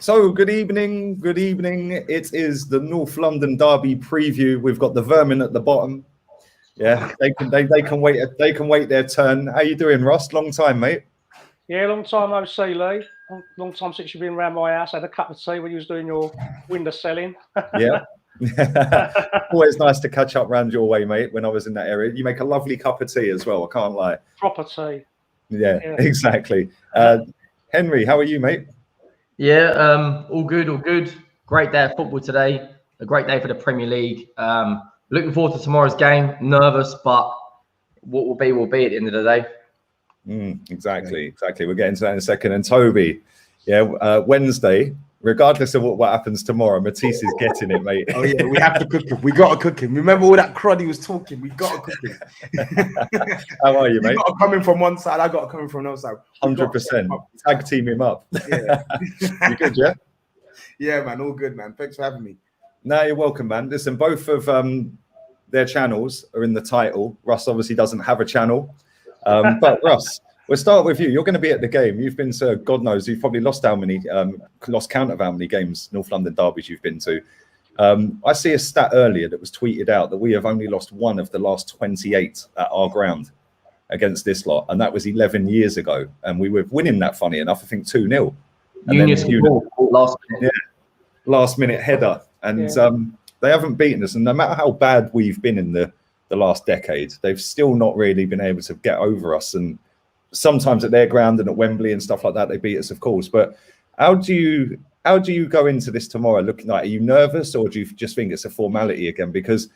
So, good evening. Good evening. It is the North London Derby preview. We've got the vermin at the bottom. Yeah, they can wait. They can wait their turn. How you doing, Ross? Long time, mate. Yeah, long time no see, Lee. Long time since you've been around my house. I had a cup of tea when you was doing your window selling. Yeah. Always nice to catch up round your way, mate, when I was in that area. You make a lovely cup of tea as well, I can't lie. Proper tea. Yeah. Exactly. Henry, how are you, mate? Yeah, all good, all good. Great day of football today. A great day for the Premier League. Looking forward to tomorrow's game. Nervous, but what will be at the end of the day. Exactly. We're getting to that in a second. And Toby, Wednesday, regardless of what happens tomorrow, Matisse is getting it, mate. Oh yeah, we have to cook him. We got to cook him. Remember all that crud he was talking? We got to cook him. How are you, mate? You got to come in from one side. I got to come in from another side. 100%. Tag team him up. Yeah. You good, yeah? Yeah, man. All good, man. Thanks for having me. No, you're welcome, man. Listen, both of their channels are in the title. Russ obviously doesn't have a channel. But Russ, we'll start with you. You're going to be at the game. You've been to, God knows, you've probably lost count of how many games, North London derbies you've been to. I see a stat earlier that was tweeted out that we have only lost one of the last 28 at our ground against this lot. And that was 11 years ago. And we were winning that, funny enough, I think 2-0. Last minute header. And they haven't beaten us. And no matter how bad we've been in the last decade, they've still not really been able to get over us. And sometimes at their ground and at Wembley and stuff like that, they beat us, of course. But how do you go into this tomorrow looking like? Are you nervous, or do you just think it's a formality again? Because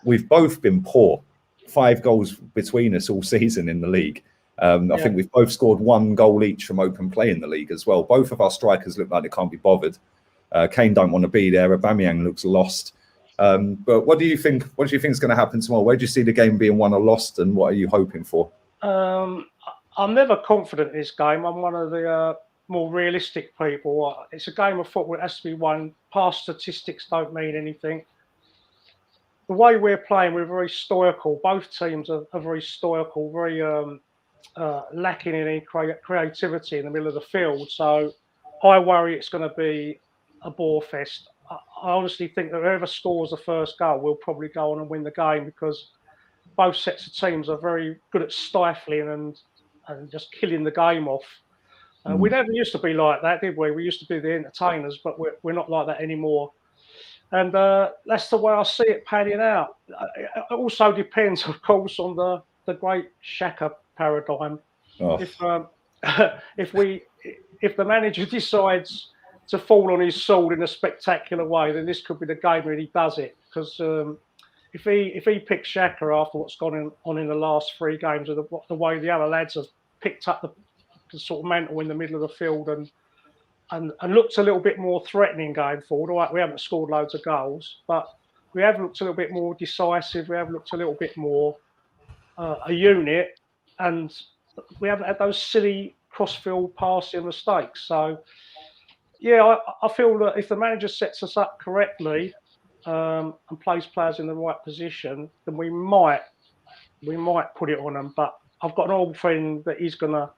we've both been poor. 5 goals between us all season in the league. I think we've both scored 1 goal each from open play in the league as well. Both of our strikers look like they can't be bothered. Kane don't want to be there. Aubameyang looks lost. But what do you think? What do you think is going to happen tomorrow? Where do you see the game being won or lost, and what are you hoping for? I'm never confident in this game. I'm one of the more realistic people. It's a game of football. It has to be won. Past statistics don't mean anything. The way we're playing, we're very stoical. Both teams are very stoical, very lacking in any creativity in the middle of the field. So I worry it's going to be a bore fest. I honestly think that whoever scores the first goal will probably go on and win the game, because both sets of teams are very good at stifling and just killing the game off. We never used to be like that, did we? We used to be the entertainers, but we're not like that anymore. And that's the way I see it panning out. It also depends, of course, on the great Xhaka paradigm. Oh. If the manager decides to fall on his sword in a spectacular way, then this could be the game when he does it. Because if he picks Xhaka after what's gone on in the last 3 games, or the way the other lads have picked up the sort of mantle in the middle of the field and looked a little bit more threatening going forward. All right, we haven't scored loads of goals, but we have looked a little bit more decisive. We have looked a little bit more a unit, and we haven't had those silly cross-field passing mistakes. So, yeah, I feel that if the manager sets us up correctly and plays players in the right position, then we might put it on them. But I've got an old friend that he's going to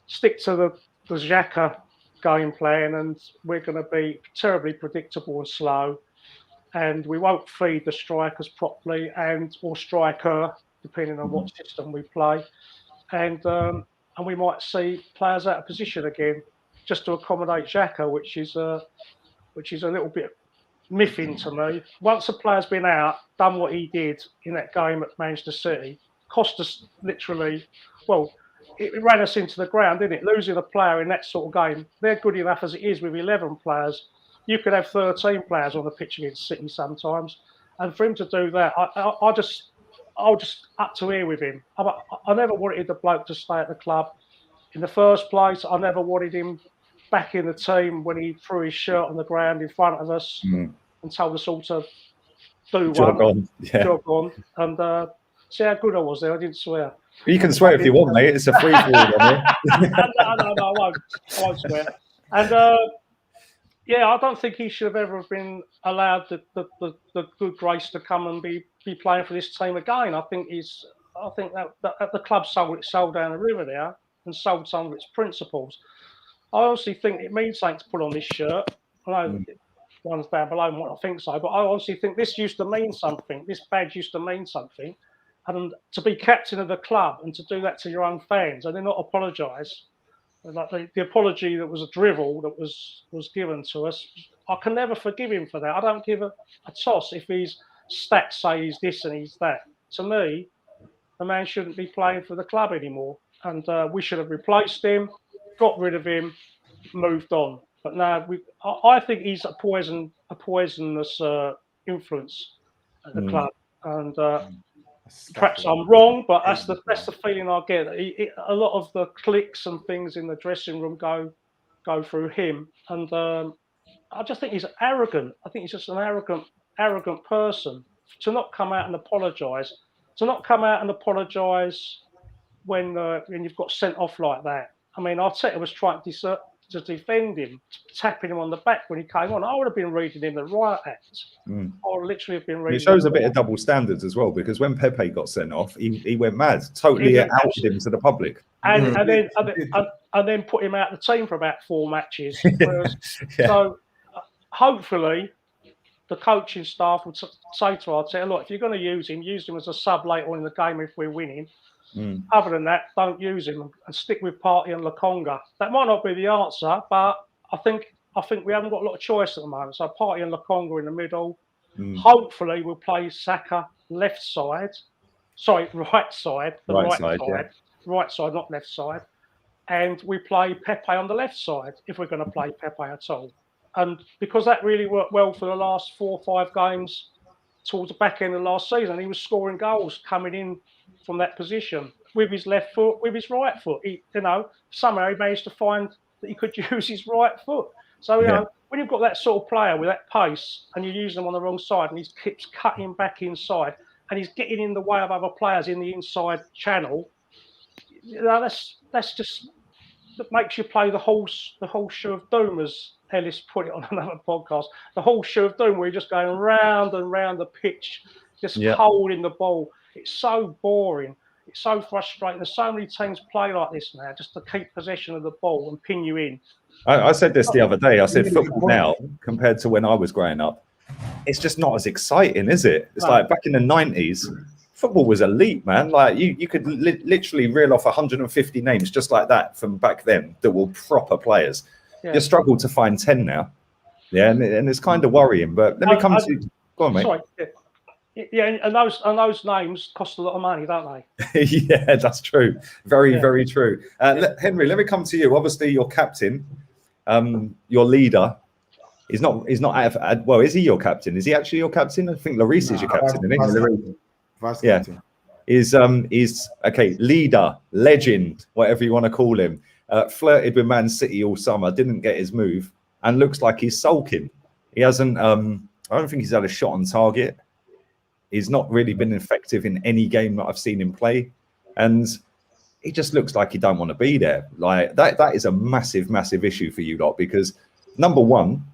stick to the Xhaka game plan, and we're going to be terribly predictable and slow, and we won't feed the strikers properly or striker, depending on what system we play, and we might see players out of position again just to accommodate Xhaka, which is a little bit miffing to me. Once a player's been out, done what he did in that game at Manchester City, cost us literally, it ran us into the ground, didn't it? Losing a player in that sort of game. They're good enough as it is with 11 players. You could have 13 players on the pitch against City sometimes. And for him to do that, I'll just up to here with him. I never wanted the bloke to stay at the club. In the first place, I never wanted him back in the team when he threw his shirt on the ground in front of us and told us all to do Jog one. On. Jog on. And see how good I was there. I didn't swear. You can swear if you want, mate. It's a free for all. No, I won't swear. And I don't think he should have ever been allowed the good grace to come and be playing for this team again. I think that the club sold down the river there and sold some of its principles. honestly think it means something to put on this shirt. I know one's down below might not think so, but I honestly think this used to mean something. This badge used to mean something. And to be captain of the club and to do that to your own fans and then not apologise, like the apology that was a drivel that was given to us, I can never forgive him for that. I don't give a toss if his stats say he's this and he's that. To me, the man shouldn't be playing for the club anymore. And we should have replaced him, got rid of him, moved on. But now I think he's a poisonous influence at the club. And perhaps I'm wrong, but that's the feeling I get. A lot of the cliques and things in the dressing room go through him, and I just think he's arrogant. I think he's just an arrogant person. To not come out and apologise, when you've got sent off like that. I mean, Arteta was trying to defend him, tapping him on the back when he came on. I would have been reading him the riot act. I would literally have been reading. It shows a bit of double standards as well, because when Pepe got sent off, he went mad, totally outed him to the public, and then put him out of the team for about 4 matches. So hopefully the coaching staff would say to Arteta, look, if you're going to use him as a sub later on in the game if we're winning. Other than that, don't use him and stick with Partey and Lokonga. That might not be the answer, but I think we haven't got a lot of choice at the moment. So Partey and Lokonga in the middle. Hopefully we'll play Saka right side, right side, not left side. And we play Pepe on the left side if we're going to play Pepe at all. And because that really worked well for the last 4 or 5 games towards the back end of last season, he was scoring goals coming in from that position with his left foot, with his right foot. Somehow he managed to find that he could use his right foot. So, you know, when you've got that sort of player with that pace and you're using them on the wrong side and he keeps cutting back inside and he's getting in the way of other players in the inside channel, that's just that makes you play the whole shoe of doom, as Ellis put it on another podcast. The whole shoe of doom, where you're just going round and round the pitch, just holding the ball. It's so boring. It's so frustrating. There's so many teams play like this now, just to keep possession of the ball and pin you in. I said this the other day. I said football now, compared to when I was growing up, it's just not as exciting, is it? It's like back in the 90s, football was elite, man. Like you could literally reel off 150 names just like that from back then that were proper players. You struggle to find 10 now. Yeah, and it's kind of worrying. But let me come to... Go on, mate. Sorry. Yeah, and those names cost a lot of money, don't they? Yeah, that's true. Very true. Henry, let me come to you. Obviously, your captain, your leader. He's not. Well, is he your captain? Is he actually your captain? I think Lloris is your captain, isn't he? Vice captain. Is okay. Leader, legend, whatever you want to call him. Flirted with Man City all summer. Didn't get his move, and looks like he's sulking. He hasn't. I don't think he's had a shot on target. He's not really been effective in any game that I've seen him play. And he just looks like he don't want to be there. Like that is a massive issue for you lot, because number one,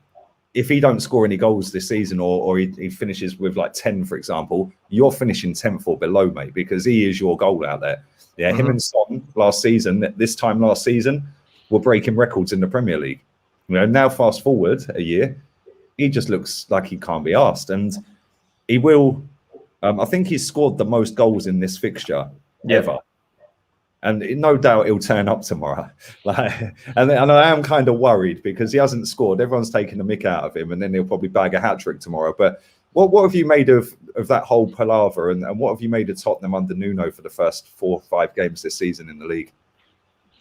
if he don't score any goals this season or he finishes with like 10, for example, you're finishing 10th or below, mate, because he is your goal out there. Yeah, him and Son this time last season, were breaking records in the Premier League. You know, now fast forward a year, he just looks like he can't be asked. And he will... I think he's scored the most goals in this fixture ever, and no doubt he'll turn up tomorrow. And I am kind of worried because he hasn't scored. Everyone's taking the mick out of him, and then he'll probably bag a hat trick tomorrow. But what have you made of that whole palaver, and what have you made of Tottenham under Nuno for the first 4 or 5 games this season in the league?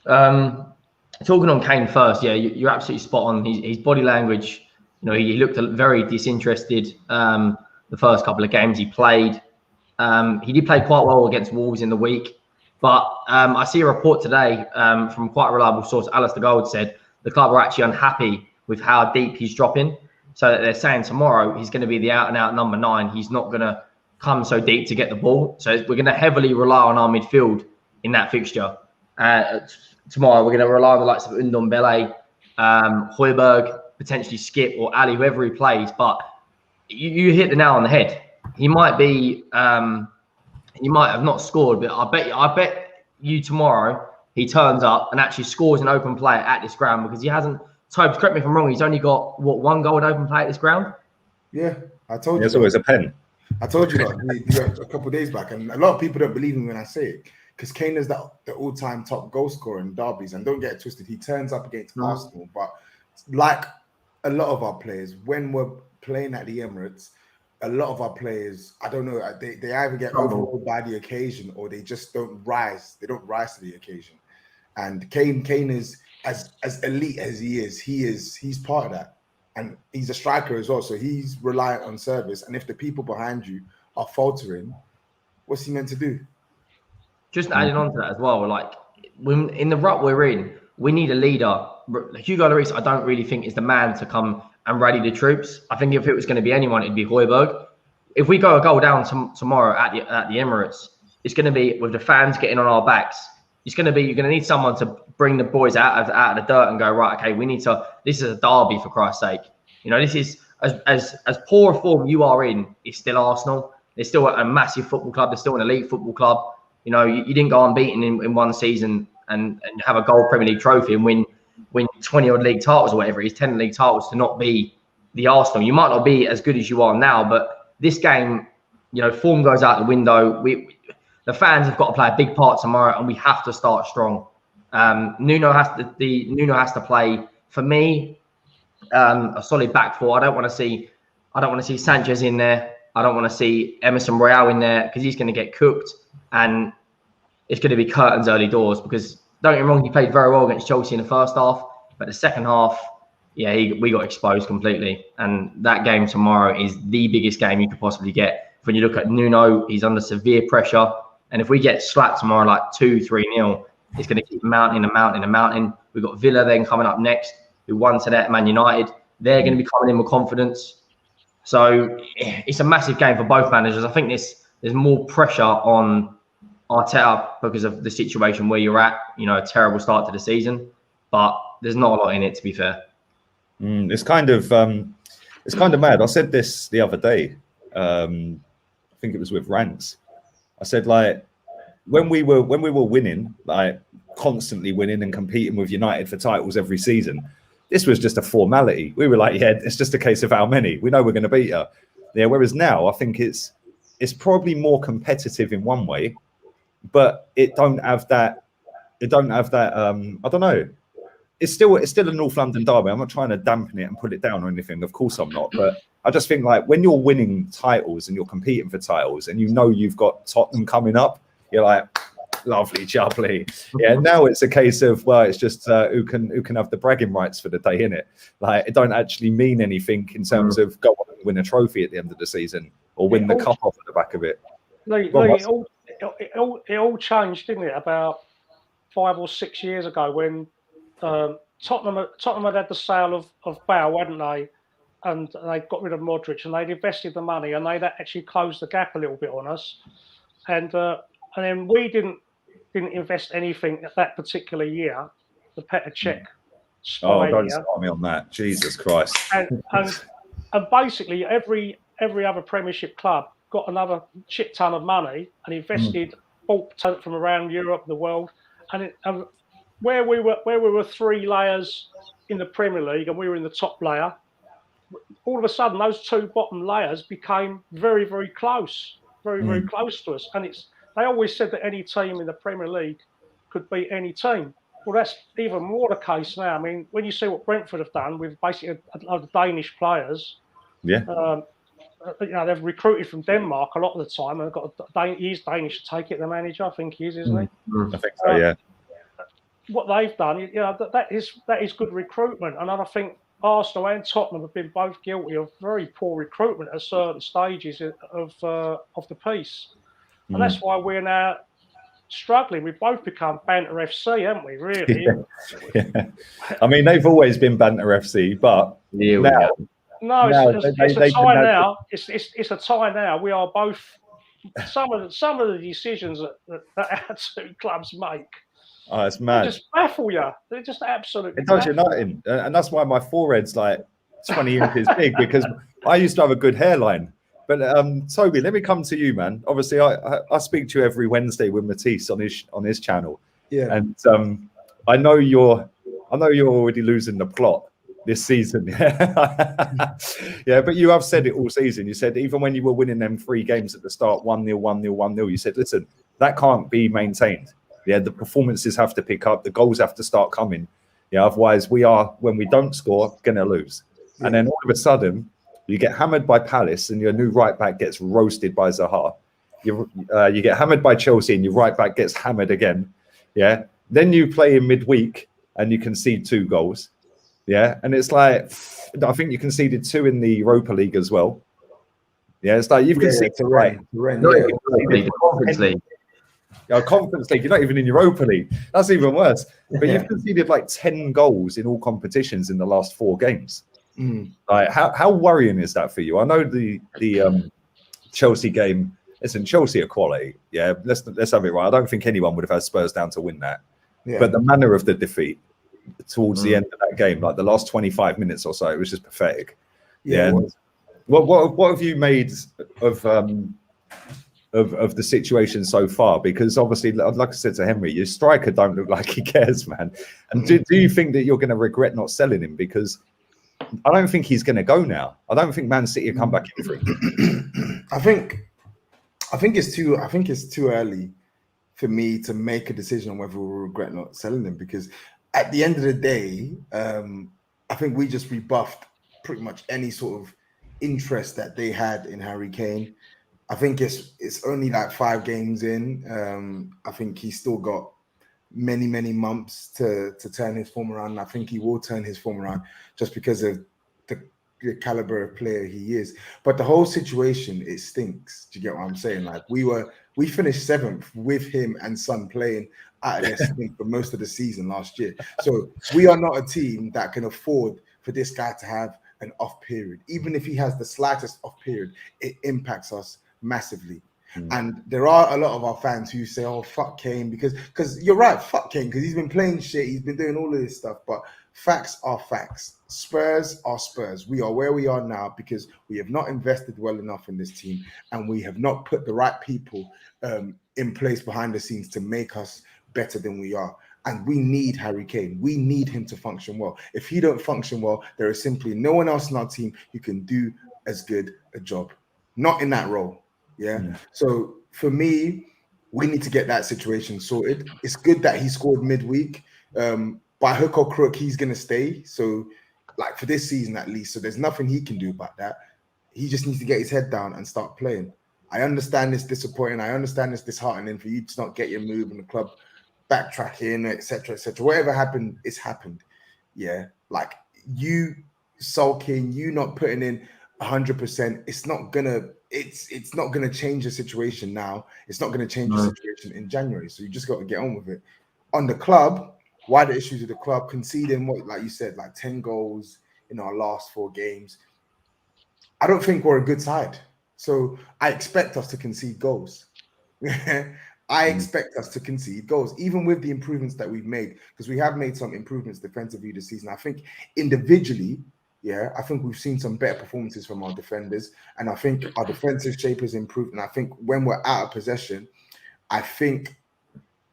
Talking on Kane first, yeah, you're absolutely spot on. His body language, you know, he looked very disinterested. The first couple of games he played. He did play quite well against Wolves in the week. But I see a report today from quite a reliable source, Alistair Gold, said the club are actually unhappy with how deep he's dropping. So they're saying tomorrow he's going to be the out-and-out number 9. He's not going to come so deep to get the ball. So we're going to heavily rely on our midfield in that fixture. Tomorrow we're going to rely on the likes of Ndombele, Højbjerg, potentially Skip or Ali, whoever he plays. But you hit the nail on the head. He might be, he might have not scored, but I bet you tomorrow he turns up and actually scores an open play at this ground, because he hasn't. Tobes, correct me if I'm wrong, he's only got one goal in open play at this ground. Yeah, I told you. There's always a pen. I told you that a couple of days back, and a lot of people don't believe me when I say it, because Kane is the all-time top goal scorer in derbies, and don't get it twisted, he turns up against Arsenal, but like a lot of our players, when we're playing at the Emirates, a lot of our players, I don't know, they either get overawed by the occasion or they just don't rise. They don't rise to the occasion. And Kane is as elite as he's part of that. And he's a striker as well, so he's reliant on service. And if the people behind you are faltering, what's he meant to do? Just adding on to that as well, like when in the rut we're in, we need a leader. Hugo Lloris, I don't really think is the man to come and rally the troops. I think if it was going to be anyone, it'd be Højbjerg. If we go a goal down tomorrow at the Emirates, it's going to be with the fans getting on our backs. You're going to need someone to bring the boys out of the dirt and go, right, okay, we need to. This is a derby, for Christ's sake. You know, this is as poor a form you are in. It's still Arsenal. They're still a massive football club. They're still an elite football club. You know, you didn't go unbeaten in one season and have a gold Premier League trophy and win 20 odd league titles or whatever it is, 10 league titles, to not be the Arsenal. You might not be as good as you are now, but this game, you know, form goes out the window. The fans have got to play a big part tomorrow, and we have to start strong. Nuno has to play, for me, a solid back four. I don't want to see Sanchez in there. I don't want to see Emerson Royale in there, because he's going to get cooked, and it's going to be curtains early doors. Because don't get me wrong, he played very well against Chelsea in the first half, but the second half, yeah, we got exposed completely. And that game tomorrow is the biggest game you could possibly get. When you look at Nuno, he's under severe pressure. And if we get slapped tomorrow like 2-3-0, it's going to keep mounting and mounting and mounting. We've got Villa then coming up next, who won today at Man United. They're going to be coming in with confidence. So it's a massive game for both managers. I think there's more pressure on Arteta because of the situation where you're at. You know, a terrible start to the season, but there's not a lot in it, to be fair. It's kind of mad. I said this the other day. I think it was with Ranks. I said, like, when we were winning, like constantly winning and competing with United for titles every season, this was just a formality. We were like, yeah, it's just a case of how many. We know we're going to beat you. Yeah. Whereas now, I think it's probably more competitive in one way, but it don't have that. I don't know. It's still a North London derby. I'm not trying to dampen it and put it down or anything. Of course I'm not. But I just think, like, when you're winning titles and you're competing for titles and you know you've got Tottenham coming up, you're like, lovely, jubbly. Yeah, now it's a case of, well, it's just who can have the bragging rights for the day, innit? Like, it don't actually mean anything in terms of go on and win a trophy at the end of the season or win the cup off at the back of it. It all changed, didn't it, about 5 or 6 years ago when Tottenham had the sale of Bale, hadn't they? And they got rid of Modric, and they'd invested the money, and they'd actually closed the gap a little bit on us. And then we didn't invest anything that particular year. The Petr Cech Oh, don't start me on that. Jesus Christ. And basically every other Premiership club got another shit ton of money and invested, bought talent from around Europe, the world, and where we were 3 layers in the Premier League and we were in the top layer, all of a sudden those 2 bottom layers became very, very close, very close to us. And they always said that any team in the Premier League could beat any team. Well, that's even more the case now. I mean, when you see what Brentford have done with basically a lot of Danish players, yeah, they've recruited from Denmark a lot of the time, and he's Danish to take it. The manager, I think he is, isn't he? I think so. Yeah. What they've done, that is good recruitment, and I think Arsenal and Tottenham have been both guilty of very poor recruitment at certain stages of the piece, and that's why we're now struggling. We've both become Banter FC, haven't we? Really? Yeah. I mean, they've always been Banter FC, but now. No, it's a tie now. It's a tie now. We are both. Some of the decisions that our 2 clubs make. Oh, it's mad. They just baffle you. They're just absolutely. It does uniting, and that's why my forehead's like 20 inches big, because I used to have a good hairline. But Toby, let me come to you, man. Obviously, I speak to you every Wednesday with Matisse on his channel, Yeah. And I know you're already losing the plot this season. Yeah, but you have said it all season. You said even when you were winning them 3 games at the start, 1-0, 1-0, 1-0, you said, listen, that can't be maintained. Yeah, the performances have to pick up, the goals have to start coming. Yeah, otherwise when we don't score, gonna lose. Yeah. And then all of a sudden, you get hammered by Palace and your new right back gets roasted by Zaha. You get hammered by Chelsea and your right back gets hammered again. Yeah. Then you play in midweek and you concede 2 goals. Yeah. And it's like, I think you conceded 2 in the Europa League as well. Yeah. It's like you've conceded to Wright. Conference League. Conference League. You're not even in Europa League. That's even worse. But you've conceded like 10 goals in all competitions in the last 4 games. Like how worrying is that for you? I know the Chelsea game. Listen, Chelsea are quality. Yeah, let's have it right. I don't think anyone would have had Spurs down to win that. Yeah. But the manner of the defeat towards the end of that game, like the last 25 minutes or so, it was just pathetic. Yeah. What have you made of the situation so far? Because obviously, like I said to Henry, your striker don't look like he cares, man. And do you think that you're going to regret not selling him? Because I don't think he's going to go now. I don't think Man City will come back in for him. I think it's too early for me to make a decision on whether we'll regret not selling him, because at the end of the day, I think we just rebuffed pretty much any sort of interest that they had in Harry Kane. I think it's only like 5 games in. I think he's still got many months to turn his form around. I think he will turn his form around just because of the caliber of player he is. But the whole situation, it stinks. Do you get what I'm saying? Like we finished 7th with him and Son playing at less for most of the season last year. So we are not a team that can afford for this guy to have an off period. Even if he has the slightest off period, it impacts us massively. And there are a lot of our fans who say, oh, fuck Kane, because you're right, fuck Kane, because he's been playing shit, he's been doing all of this stuff, but facts are facts. Spurs are Spurs. We are where we are now because we have not invested well enough in this team, and we have not put the right people in place behind the scenes to make us better than we are. And we need Harry Kane. We need him to function well. If he don't function well, there is simply no one else in our team who can do as good a job. Not in that role. Yeah. So for me, we need to get that situation sorted. It's good that he scored midweek. By hook or crook, he's going to stay. So, like for this season at least. So there's nothing he can do about that. He just needs to get his head down and start playing. I understand it's disappointing. I understand it's disheartening for you to not get your move in the club backtracking, etc., etc. Whatever happened, it's happened. Yeah. Like you sulking, you not putting in 100%. It's not gonna change the situation now. It's not gonna change the situation in January. So you just got to get on with it. On the club, why the issues with the club conceding what, like you said, like 10 goals in our last 4 games. I don't think we're a good side. So I expect us to concede goals. I expect us to concede goals, even with the improvements that we've made, because we have made some improvements defensively this season. I think individually, yeah, I think we've seen some better performances from our defenders, and I think our defensive shape has improved. And I think when we're out of possession, I think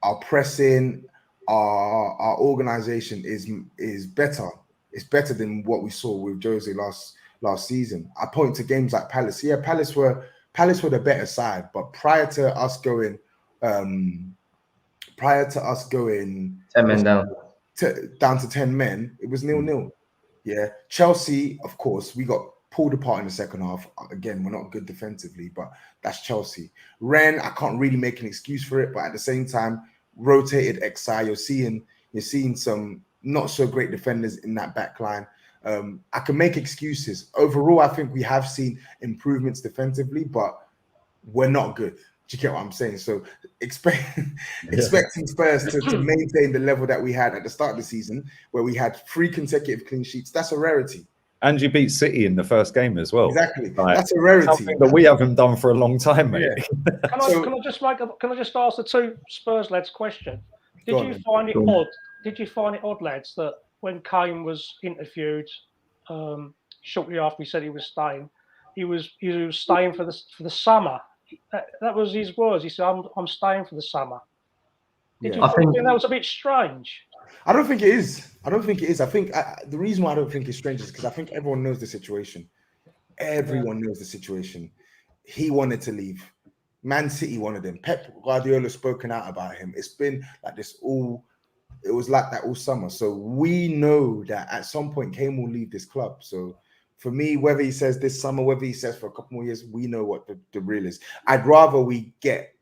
our pressing, our organization is better. It's better than what we saw with Jose last season. I point to games like Palace. Yeah, Palace were the better side, but prior to us going 10 men down to 10 men, it was 0-0. Yeah, Chelsea, of course, we got pulled apart in the second half. Again, we're not good defensively, but that's Chelsea. Rennes, I can't really make an excuse for it, but at the same time, rotated XI. You're seeing some not so great defenders in that back line. I can make excuses. Overall, I think we have seen improvements defensively, but we're not good. Do you get what I'm saying? So expecting Spurs to maintain the level that we had at the start of the season, where we had 3 consecutive clean sheets, that's a rarity. And you beat City in the first game as well. Exactly, that's a rarity. Something that we haven't done for a long time, mate. Yeah. Can I just ask the 2 Spurs lads question? Did you find it odd, lads, that when Kane was interviewed shortly after he said he was staying, he was staying for the summer? That was his words. He said, "I'm staying for the summer." I think that was a bit strange. I don't think it is. I think the reason why I don't think it's strange is because I think everyone knows the situation. Everyone knows the situation. He wanted to leave. Man City wanted him. Pep Guardiola spoken out about him. It's been like this it was like that all summer. So we know that at some point Kane will leave this club. So for me, whether he says this summer, whether he says for a couple more years, we know what the real is. I'd rather we get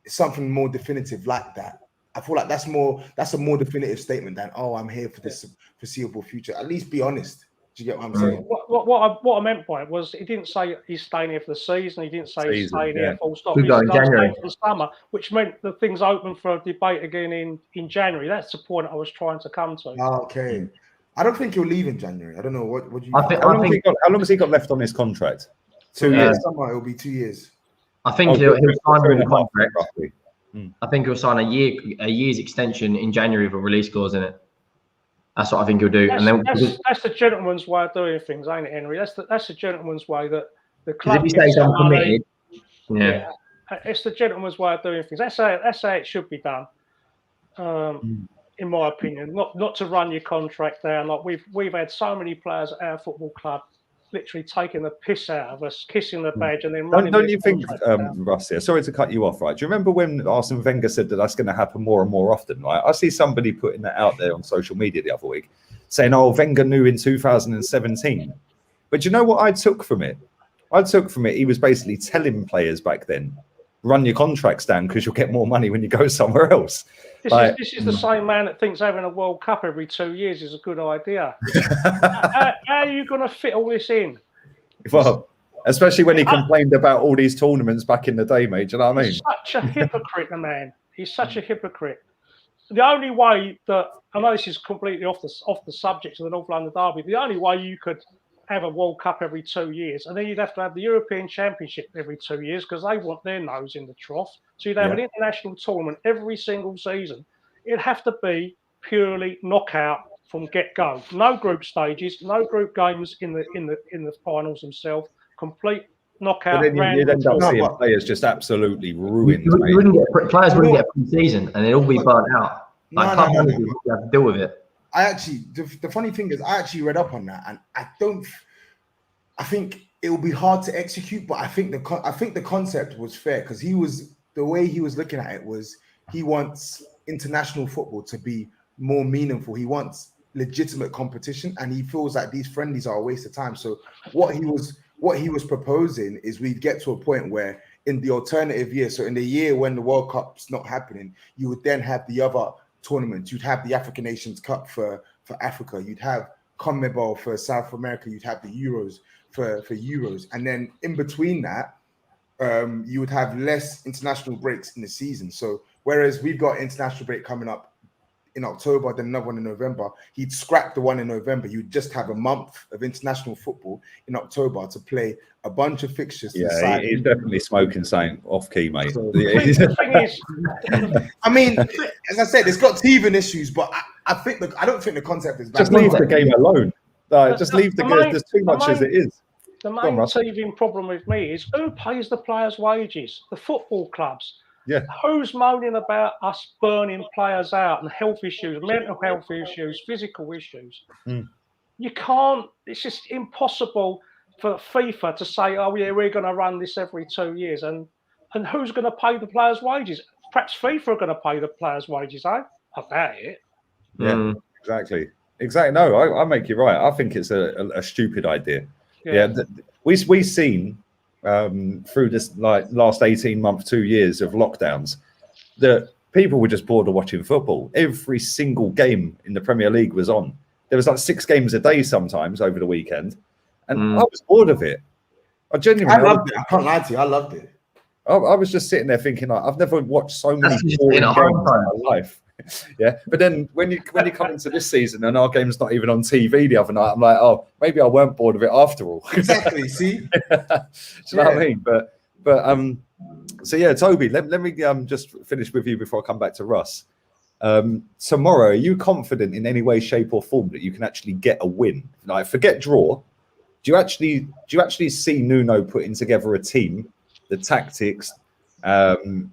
something more definitive like that. I feel like that's a more definitive statement than, oh, I'm here for this foreseeable future. At least be honest. Do you get what I'm saying? What I meant by it was he didn't say he's staying here for the season. He didn't say he's staying here full stop. He said I'm staying for the summer, which meant the thing's open for a debate again in January. That's the point I was trying to come to. Okay. I don't think he'll leave in January. I don't know what do you think. How long has he got left on his contract? 2 years. Summer, it'll be 2 years. I think he'll sign the contract. Roughly. I think he'll sign a year's extension in January with a release clause in it. That's what I think he'll do. That's the gentleman's way of doing things, ain't it, Henry? That's the gentleman's way that the club. If he stays uncommitted, yeah, it's the gentleman's way of doing things. That's how it should be done, in my opinion. Not to run your contract down. Like we've had so many players at our football club literally taking the piss out of us, kissing the badge, and then running. Don't you think, Russ? Here, sorry to cut you off. Right? Do you remember when Arsene Wenger said that that's going to happen more and more often? Right? I see somebody putting that out there on social media the other week, saying, "Oh, Wenger knew in 2017." But do you know what I took from it? He was basically telling players back then, "Run your contracts down because you'll get more money when you go somewhere else." This is the same man that thinks having a World Cup every 2 years is a good idea. How are you going to fit all this in? Well, especially when he complained about all these tournaments back in the day, mate. Do you know what I mean? He's such a hypocrite, the man. He's such a hypocrite. The only way that, I know this is completely off the subject of the North London Derby, the only way you could have a World Cup every 2 years, and then you'd have to have the European Championship every 2 years because they want their nose in the trough. So you'd have an international tournament every single season. It'd have to be purely knockout from get-go. No group stages, no group games in the finals themselves. Complete knockout. But then you'd end up seeing players just absolutely ruined. Players wouldn't get pre-season, and they'd all be burnt out. You have to deal with it. The funny thing is, I actually read up on that, and I think it will be hard to execute, but I think the concept was fair because the way he was looking at it was he wants international football to be more meaningful. He wants legitimate competition, and he feels like these friendlies are a waste of time. So what he was proposing is we'd get to a point where in the alternative year, so in the year when the World Cup's not happening, you would then have the other tournaments. You'd have the African Nations Cup for Africa. You'd have CONMEBOL for South America. You'd have the Euros for Euros. And then in between that, you would have less international breaks in the season. So whereas we've got international break coming up in October, then another one in November, he'd scrap the one in November. You'd just have a month of international football in October to play a bunch of fixtures. Yeah, he's definitely smoking something off key, mate. So, the thing is, I mean, as I said, it's got teething issues, but I don't think the concept is bad. Just leave the game alone. Just leave the game. There's too much as it is. The main teething problem with me is who pays the players' wages? The football clubs. Yeah. Who's moaning about us burning players out and health issues, mental health issues, physical issues? You can't, it's just impossible for FIFA to say, oh, yeah, we're going to run this every 2 years. And who's going to pay the players' wages? Perhaps FIFA are going to pay the players' wages, eh? I doubt it. Yeah, exactly. No, I make you right. I think it's a stupid idea. Yeah, we've seen through this last 18 months, 2 years of lockdowns, that people were just bored of watching football. Every single game in the Premier League was on. There was like 6 games a day sometimes over the weekend, and I was bored of it. I loved it. I can't lie to you, I loved it. I was just sitting there thinking, like, I've never watched so many boring games in my life. Yeah, but then when you come into this season and our game's not even on TV the other night, I'm like, oh, maybe I weren't bored of it after all. Exactly. See, do you know what I mean? But so yeah, Toby, let me just finish with you before I come back to Russ. Tomorrow, are you confident in any way, shape, or form that you can actually get a win? Like, forget draw. Do you actually see Nuno putting together a team, the tactics, and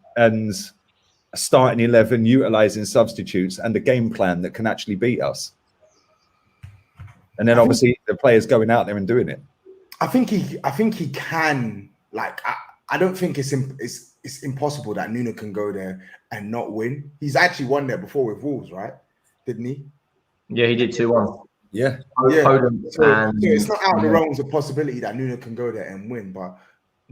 a starting 11, utilising substitutes, and a game plan that can actually beat us. And then obviously the players going out there and doing it. I think he can. Like, I don't think it's impossible that Nuno can go there and not win. He's actually won there before with Wolves, right? Didn't he? Yeah, he did 2-1. Yeah. So it's not out of the realms of possibility that Nuno can go there and win. But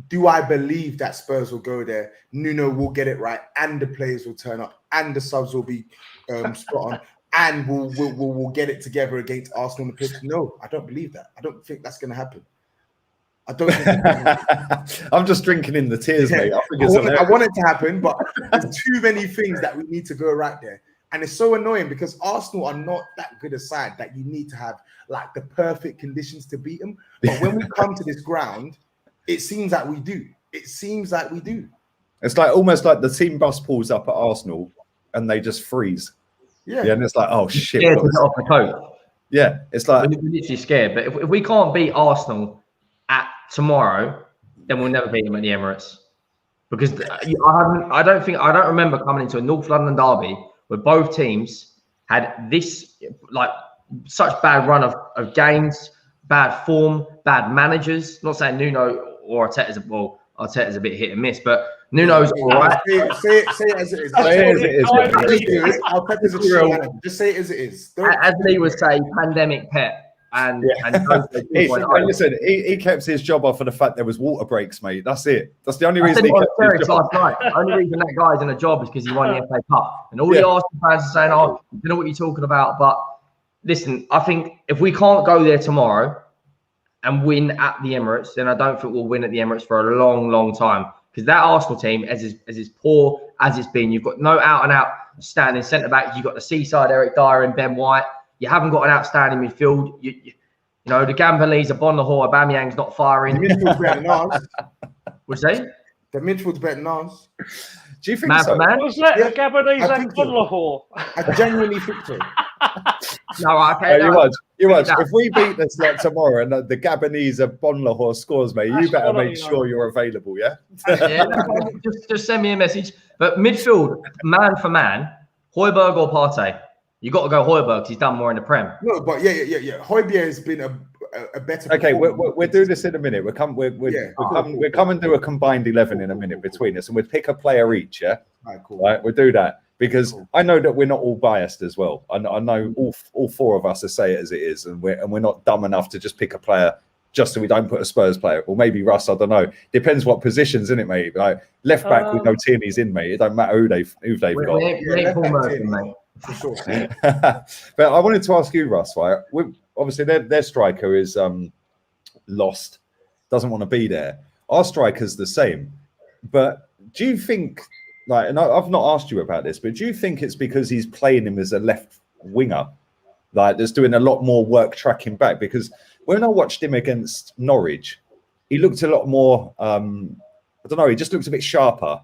do I believe that Spurs will go there? Nuno will get it right, and the players will turn up, and the subs will be spot on, and we'll get it together against Arsenal on the pitch? No, I don't believe that. I don't think that's going to happen. I don't think I'm just drinking in the tears, mate. I want it to happen, but there's too many things that we need to go right there. And it's so annoying because Arsenal are not that good a side that you need to have like the perfect conditions to beat them. But when we come to this ground, it seems like we do. It's like almost like the team bus pulls up at Arsenal and they just freeze. Yeah, and it's like, oh shit. Scared to get off the coat. Yeah, it's like we're literally scared. But if we can't beat Arsenal at tomorrow, then we'll never beat them at the Emirates. Because I don't remember coming into a North London derby where both teams had this like such bad run of games, bad form, bad managers. Not saying Nuno or Arteta's a bit hit and miss, but Nuno's all right. Say it as it is. Just say it as it is. As Lee would say, pandemic Pep. And listen, he kept his job off for the fact there was water breaks, mate. That's it. That's the only reason he kept his job. The only reason that guy's in a job is because he won the FA Cup. And all the Arsenal fans are saying, "Oh, you know what you're talking about." But listen, I think if we can't go there tomorrow and win at the Emirates, then I don't think we'll win at the Emirates for a long, long time. Because that Arsenal team, as poor as it's been, you've got no out-and-out standing centre-back. You've got the seaside Eric Dyer and Ben White. You haven't got an outstanding midfield. You know, the Gambonese are on the hall. Aubameyang's not firing. The midfield's better than ours. What's that? The midfield's better than ours. Do you think man so? For man? Was that the Gabonese and Bonlahor? I genuinely think so. No, okay. You watch. If we beat this like tomorrow and the Gabonese of Bonlahor scores, mate, you better make sure you're available, yeah? just send me a message. But midfield, man for man, Højbjerg or Partey? You got to go Højbjerg because he's done more in the Prem. No, but yeah. Højbjerg has been a better. Okay, we'll do this in a minute. We'll come and do a combined 11 in a minute between us, and we'll pick a player each. Yeah, cool. Right, we'll do that because I know that we're not all biased as well. I know all four of us will say it as it is, and we're not dumb enough to just pick a player just so we don't put a Spurs player, or maybe Russ. I don't know. Depends what positions, isn't it, mate? Like left back, we know Tierney's in, mate. It don't matter who they've got. Mate. For sure. But I wanted to ask you, Russ, right? Obviously, their striker is lost, doesn't want to be there. Our striker's the same. But do you think, like, and I've not asked you about this, but do you think it's because he's playing him as a left winger, like, that's doing a lot more work tracking back? Because when I watched him against Norwich, he looked a lot more, I don't know, he just looked a bit sharper.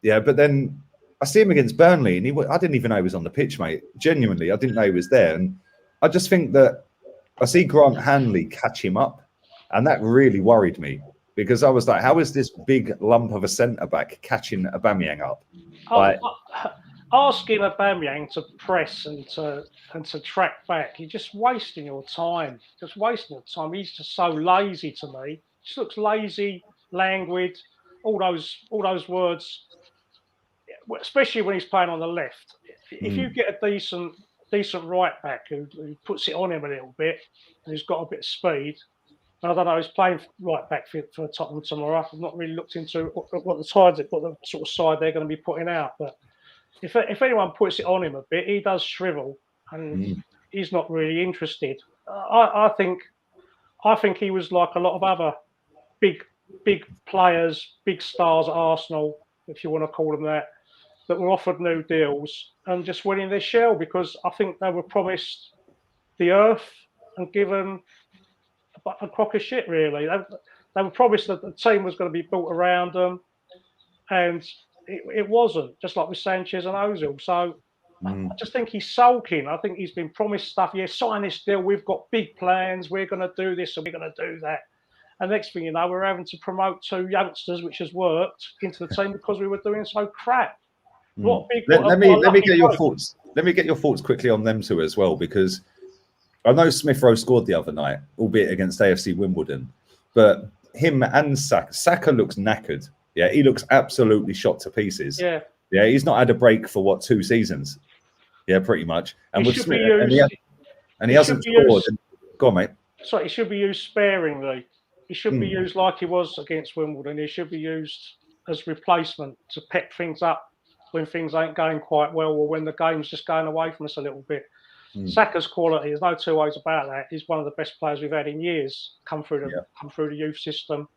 Yeah, but then I see him against Burnley, and I didn't even know he was on the pitch, mate. Genuinely, I didn't know he was there. And I just think that I see Grant Hanley catch him up, and that really worried me because I was like, how is this big lump of a centre-back catching Aubameyang up? Asking Aubameyang to press and to track back, you're just wasting your time. He's just so lazy to me. He just looks lazy, languid, all those words. Especially when he's playing on the left. If you get a decent right back who puts it on him a little bit and who's got a bit of speed, and I don't know, he's playing right back for Tottenham tomorrow. I've not really looked into what the sort of side they're going to be putting out. But if anyone puts it on him a bit, he does shrivel and he's not really interested. I think he was like a lot of other big players, big stars at Arsenal, if you want to call them that were offered new deals and just went in their shell because I think they were promised the earth and given a crock of shit, really. They were promised that the team was going to be built around them, and it wasn't, just like with Sanchez and Ozil. So I just think he's sulking. I think he's been promised stuff. Yeah, sign this deal. We've got big plans. We're going to do this and we're going to do that. And next thing you know, we're having to promote 2 youngsters, which has worked, into the team because we were doing so crap. Let me get your thoughts. Let me get your thoughts quickly on them two as well, because I know Smith Rowe scored the other night, albeit against AFC Wimbledon, but him and Saka looks knackered. Yeah, he looks absolutely shot to pieces. Yeah, he's not had a break for what, 2 seasons? Yeah, pretty much. And with Smith, he hasn't scored. Go on, mate. So he should be used sparingly. He should be used like he was against Wimbledon. He should be used as replacement to pep things up when things ain't going quite well, or when the game's just going away from us a little bit. Saka's quality, there's no two ways about that. He's one of the best players we've had in years come through the youth system.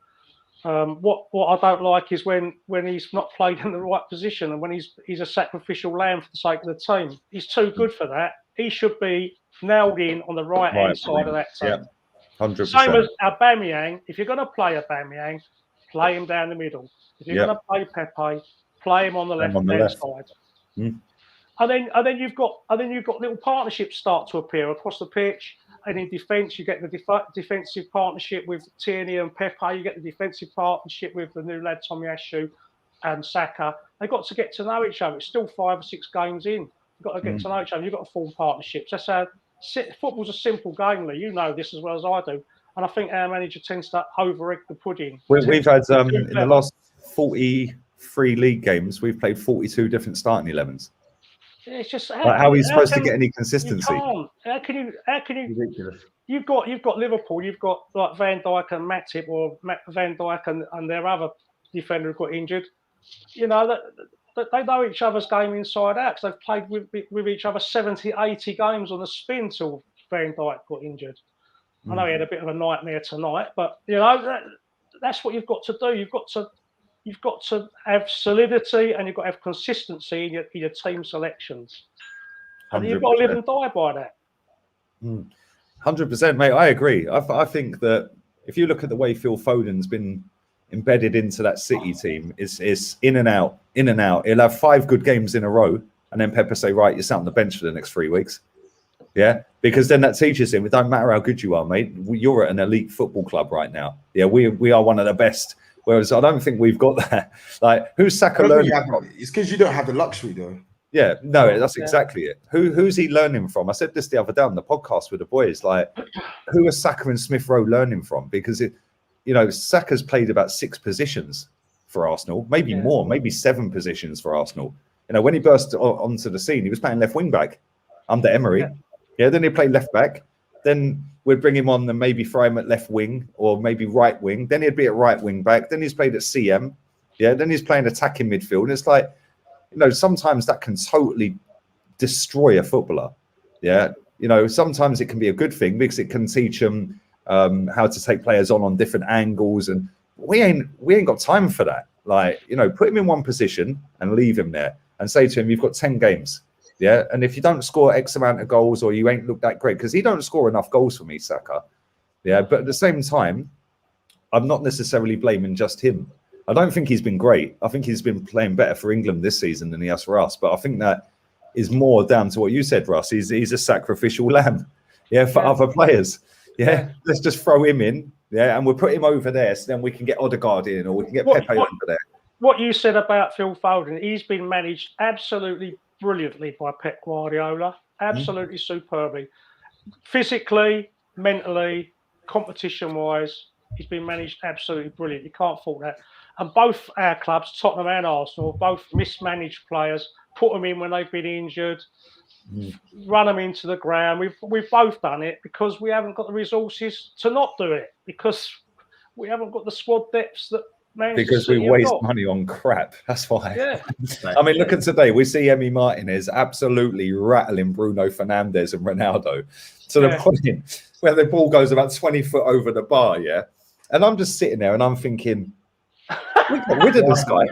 What I don't like is when he's not played in the right position, and when he's a sacrificial lamb for the sake of the team. He's too good for that. He should be nailed in on the right-hand side of that team. Yeah, 100%. Same as Aubameyang. If you're going to play Aubameyang, play him down the middle. If you're going to play Pepe, play him on the left-hand side. And then you've got little partnerships start to appear across the pitch. And in defence, you get the defensive partnership with Tierney and Pepe. You get the defensive partnership with the new lad Tomiyasu and Saka. They've got to get to know each other. It's still 5 or 6 games in. You've got to get to know each other. You've got to form partnerships. That's how football's a simple game, Lee. You know this as well as I do. And I think our manager tends to over-egg the pudding. We've had, in the last 43 league games, we've played 42 different starting 11s. It's just how are we supposed to get any consistency? You can't. How can you? Ridiculous. You've got Liverpool. You've got like Van Dijk and Matip, or Van Dijk and their other defender who got injured. You know that they know each other's game inside out, because they've played with each other 70, 80 games on the spin till Van Dijk got injured. I know he had a bit of a nightmare tonight, but you know that's what you've got to do. You've got to have solidity, and you've got to have consistency in your team selections. And you've got to live and die by that. 100%, mate. I agree. I think that if you look at the way Phil Foden's been embedded into that City team, it's in and out, in and out. He'll have 5 good games in a row, and then Pepper say, right, you're sat on the bench for the next 3 weeks. Yeah, because then that teaches him, it don't matter how good you are, mate. You're at an elite football club right now. Yeah, we are one of the best. Whereas I don't think we've got that. Like, who's Saka learning from? It's because you don't have the luxury, though. Yeah, no, that's exactly it. Who's he learning from? I said this the other day on the podcast with the boys. Like, who are Saka and Smith Rowe learning from? Because Saka's played about 6 positions for Arsenal, maybe more, maybe 7 positions for Arsenal. You know, when he burst onto the scene, he was playing left wing back under Emery. Yeah, then he played left back. Then we'd bring him on and maybe throw him at left wing or maybe right wing. Then he'd be at right wing back. Then he's played at CM. Yeah, then he's playing attacking midfield. And it's like, sometimes that can totally destroy a footballer. Yeah, sometimes it can be a good thing because it can teach them how to take players on different angles. And we ain't got time for that. Like, put him in one position and leave him there and say to him, you've got 10 games. Yeah, and if you don't score X amount of goals or you ain't looked that great, because he don't score enough goals for me, Saka. Yeah, but at the same time, I'm not necessarily blaming just him. I don't think he's been great. I think he's been playing better for England this season than he has for us. But I think that is more down to what you said, Russ. He's a sacrificial lamb, for other players. Yeah, let's just throw him in. Yeah, and we'll put him over there, so then we can get Odegaard in, or we can get Pepe over there. What you said about Phil Foden, he's been managed absolutely brilliantly by Pep Guardiola, absolutely superbly. Physically, mentally, competition-wise, he's been managed absolutely brilliant. You can't fault that. And both our clubs, Tottenham and Arsenal, both mismanaged players, put them in when they've been injured, run them into the ground. We've both done it because we haven't got the resources to not do it, because we haven't got the squad depths that because we waste money on crap. That's why. Yeah. I mean, look at today. We see Emi Martinez absolutely rattling Bruno Fernandes and Ronaldo to the point where the ball goes about 20 foot over the bar. Yeah. And I'm just sitting there and I'm thinking, we got rid of this guy.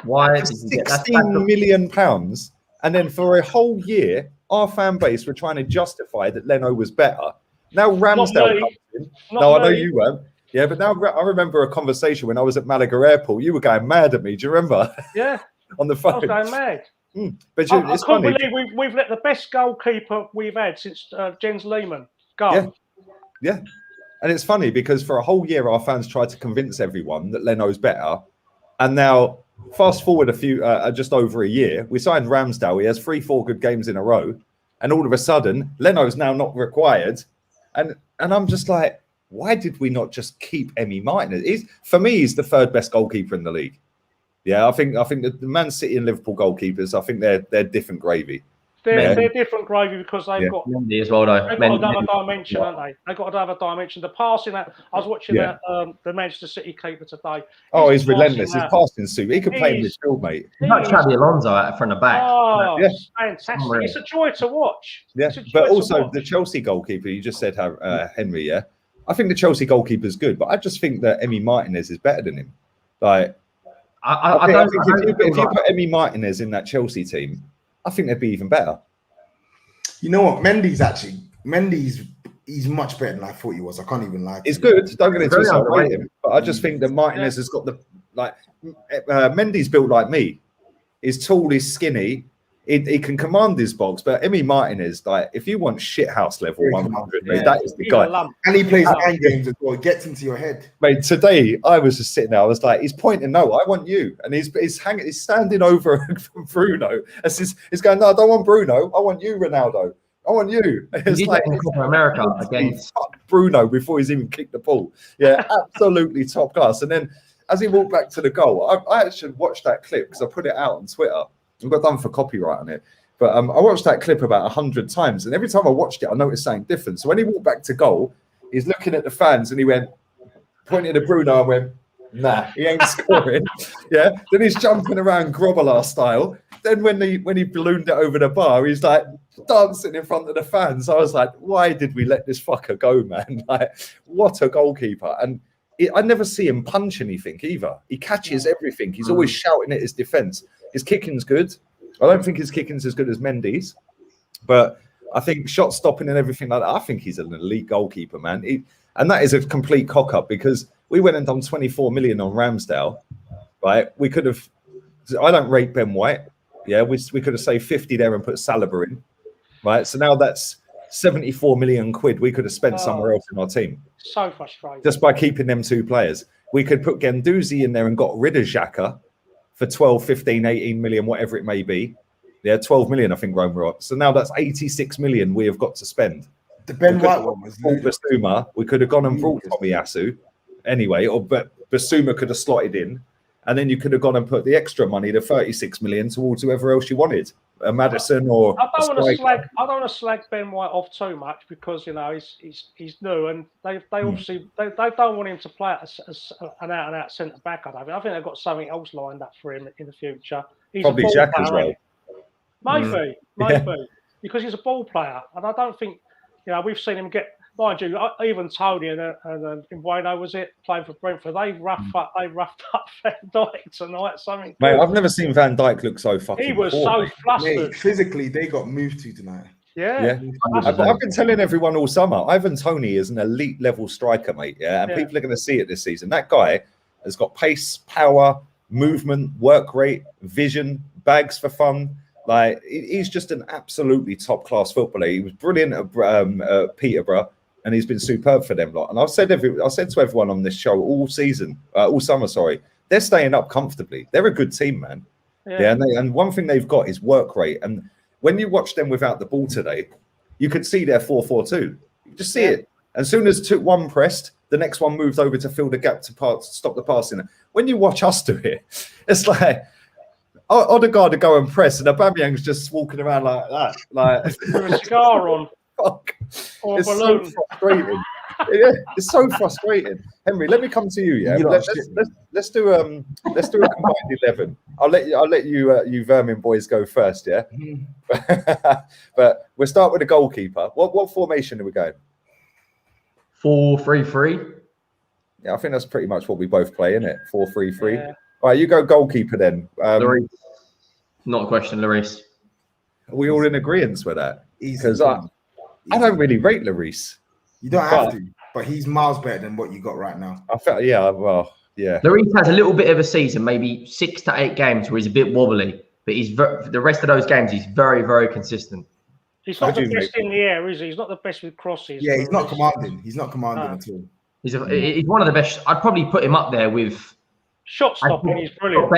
Why? £16 million. And then for a whole year, our fan base were trying to justify that Leno was better. Now Ramsdale comes in. No, I know you weren't. Yeah, but now I remember a conversation when I was at Malaga Airport. You were going mad at me. Do you remember? Yeah. On the phone. I was going mad. But it's I can't believe we've let the best goalkeeper we've had since Jens Lehmann go. Yeah. And it's funny because for a whole year, our fans tried to convince everyone that Leno's better. And now fast forward a few, just over a year, we signed Ramsdale. He has 3-4 good games in a row, and all of a sudden, Leno's now not required, and I'm just like, why did we not just keep Emi Martinez? For me, he's the third best goalkeeper in the league. Yeah, I think the Man City and Liverpool goalkeepers, I think they're different gravy. They're different gravy because they've got Mendy as well, though. They've got another dimension, haven't they? They've got another dimension. The passing that I was watching the Manchester City keeper today. He's relentless. His passing suit. He could play in midfield, mate. He's like Xabi Alonso out front of back. Oh, fantastic! It's a joy to watch. Yeah, but also the Chelsea goalkeeper. You just said Henry. Yeah, I think the Chelsea goalkeeper is good, but I just think that Emi Martinez is better than him. Like, I think if you put Emi Martinez in that Chelsea team, I think they'd be even better. You know what? Mendy's he's much better than I thought he was. I can't even lie. He's good. Don't get into it. But I just think that Martinez has got the Mendy's built like me. He's tall. He's skinny. He can command his box. But Emi Martinez, like, if you want shithouse level 100, mate, that is the guy. And he plays mind games as well. It gets into your head. Mate, today I was just sitting there. I was like, he's pointing, no, I want you. And he's standing over Bruno. He's going, no, I don't want Bruno. I want you, Ronaldo. I want you. It's like America against Bruno before he's even kicked the ball. Yeah, absolutely top class. And then as he walked back to the goal, I actually watched that clip because I put it out on Twitter. I got done for copyright on it. But I watched that clip about 100 times. And every time I watched it, I noticed something different. So when he walked back to goal, he's looking at the fans and he went, pointing at Bruno and went, nah, he ain't scoring. Yeah. Then he's jumping around Grobbelaar style. Then when he ballooned it over the bar, he's like dancing in front of the fans. I was like, why did we let this fucker go, man? Like, what a goalkeeper. And I never see him punch anything either. He catches everything. He's always shouting at his defence. His kicking's good. I don't think his kicking's as good as Mendy's, but I think shot stopping and everything like that, I think he's an elite goalkeeper, man. And that is a complete cock up because we went and done 24 million on Ramsdale, right? We could have, I don't rate Ben White. Yeah, we could have saved 50 there and put Saliba in, right? So now that's 74 million quid we could have spent somewhere else in our team. So frustrating. Just by keeping them two players. We could put Guendouzi in there and got rid of Xhaka for 12, 15, 18 million, whatever it may be. Yeah, 12 million, I think Rome were up. So now that's 86 million we have got to spend. The Ben White one was Basuma. We could have gone and brought Tomiyasu anyway, but Basuma could have slotted in. And then you could have gone and put the extra money, the 36 million, towards whoever else you wanted, a Madison or. I don't want to slag Ben White off too much because he's new and they obviously they don't want him to play as an out centre back. I think they've got something else lined up for him in the future. He's probably Jack as well. Maybe because he's a ball player, and I don't think we've seen him get. Mind you, even Tony and Bueno was it playing for Brentford. They roughed up Van Dijk tonight. Something. Mate, I've never seen Van Dijk look so fucking. He was so flustered. Mate, physically, they got moved to tonight. Yeah. I've been telling everyone all summer. Ivan Toney is an elite level striker, mate. Yeah, and people are going to see it this season. That guy has got pace, power, movement, work rate, vision, bags for fun. Like, he's just an absolutely top class footballer. He was brilliant at Peterborough. And he's been superb for them lot. And I've said to everyone on this show all summer, they're staying up comfortably. They're a good team, man. Yeah, and one thing they've got is work rate. And when you watch them without the ball today, you could see their 4-4-2. You just see it. As soon as one pressed, the next one moved over to fill the gap to stop the passing. When you watch us do it, it's like Odegaard to go and press, and Aubameyang's just walking around like that, like with a cigar on. Fuck. It's so frustrating. It's so frustrating. Henry, let me come to you. Yeah, let's do a combined 11. I'll let you Vermin boys go first. Yeah, but we'll start with the goalkeeper. What formation are we going? 4-3-3. Yeah, I think that's pretty much what we both play, isn't it? 4-3-3. Yeah. All right, you go goalkeeper then. Lloris. Not a question, Lloris. Are we all in agreement with that? Because I don't really rate Lloris. You don't have to, but he's miles better than what you got right now. I felt, yeah. Lloris has a little bit of a season, maybe 6 to 8 games where he's a bit wobbly, but the rest of those games he's very, very consistent. He's not the best in the air, is he? He's not the best with crosses. Yeah, he's not commanding. He's not commanding at all. He's one of the best. I'd probably put him up there with Shot stopping, he's brilliant.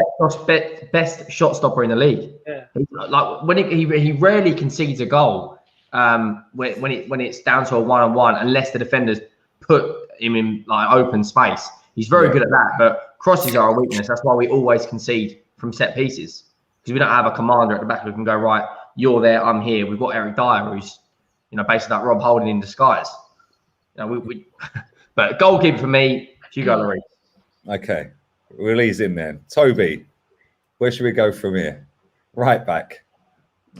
Best shot stopper in the league. Yeah. Like when he rarely concedes a goal when it's down to a 1-on-1 unless the defenders put him in like open space. He's very good at that, but crosses are a weakness. That's why we always concede from set pieces, because we don't have a commander at the back who can go, right, you're there, I'm here. We've got Eric Dyer, who's basically like Rob Holding in disguise. But goalkeeper for me, Hugo Lloris. Okay, we'll ease in then. Toby, where should we go from here? Right back.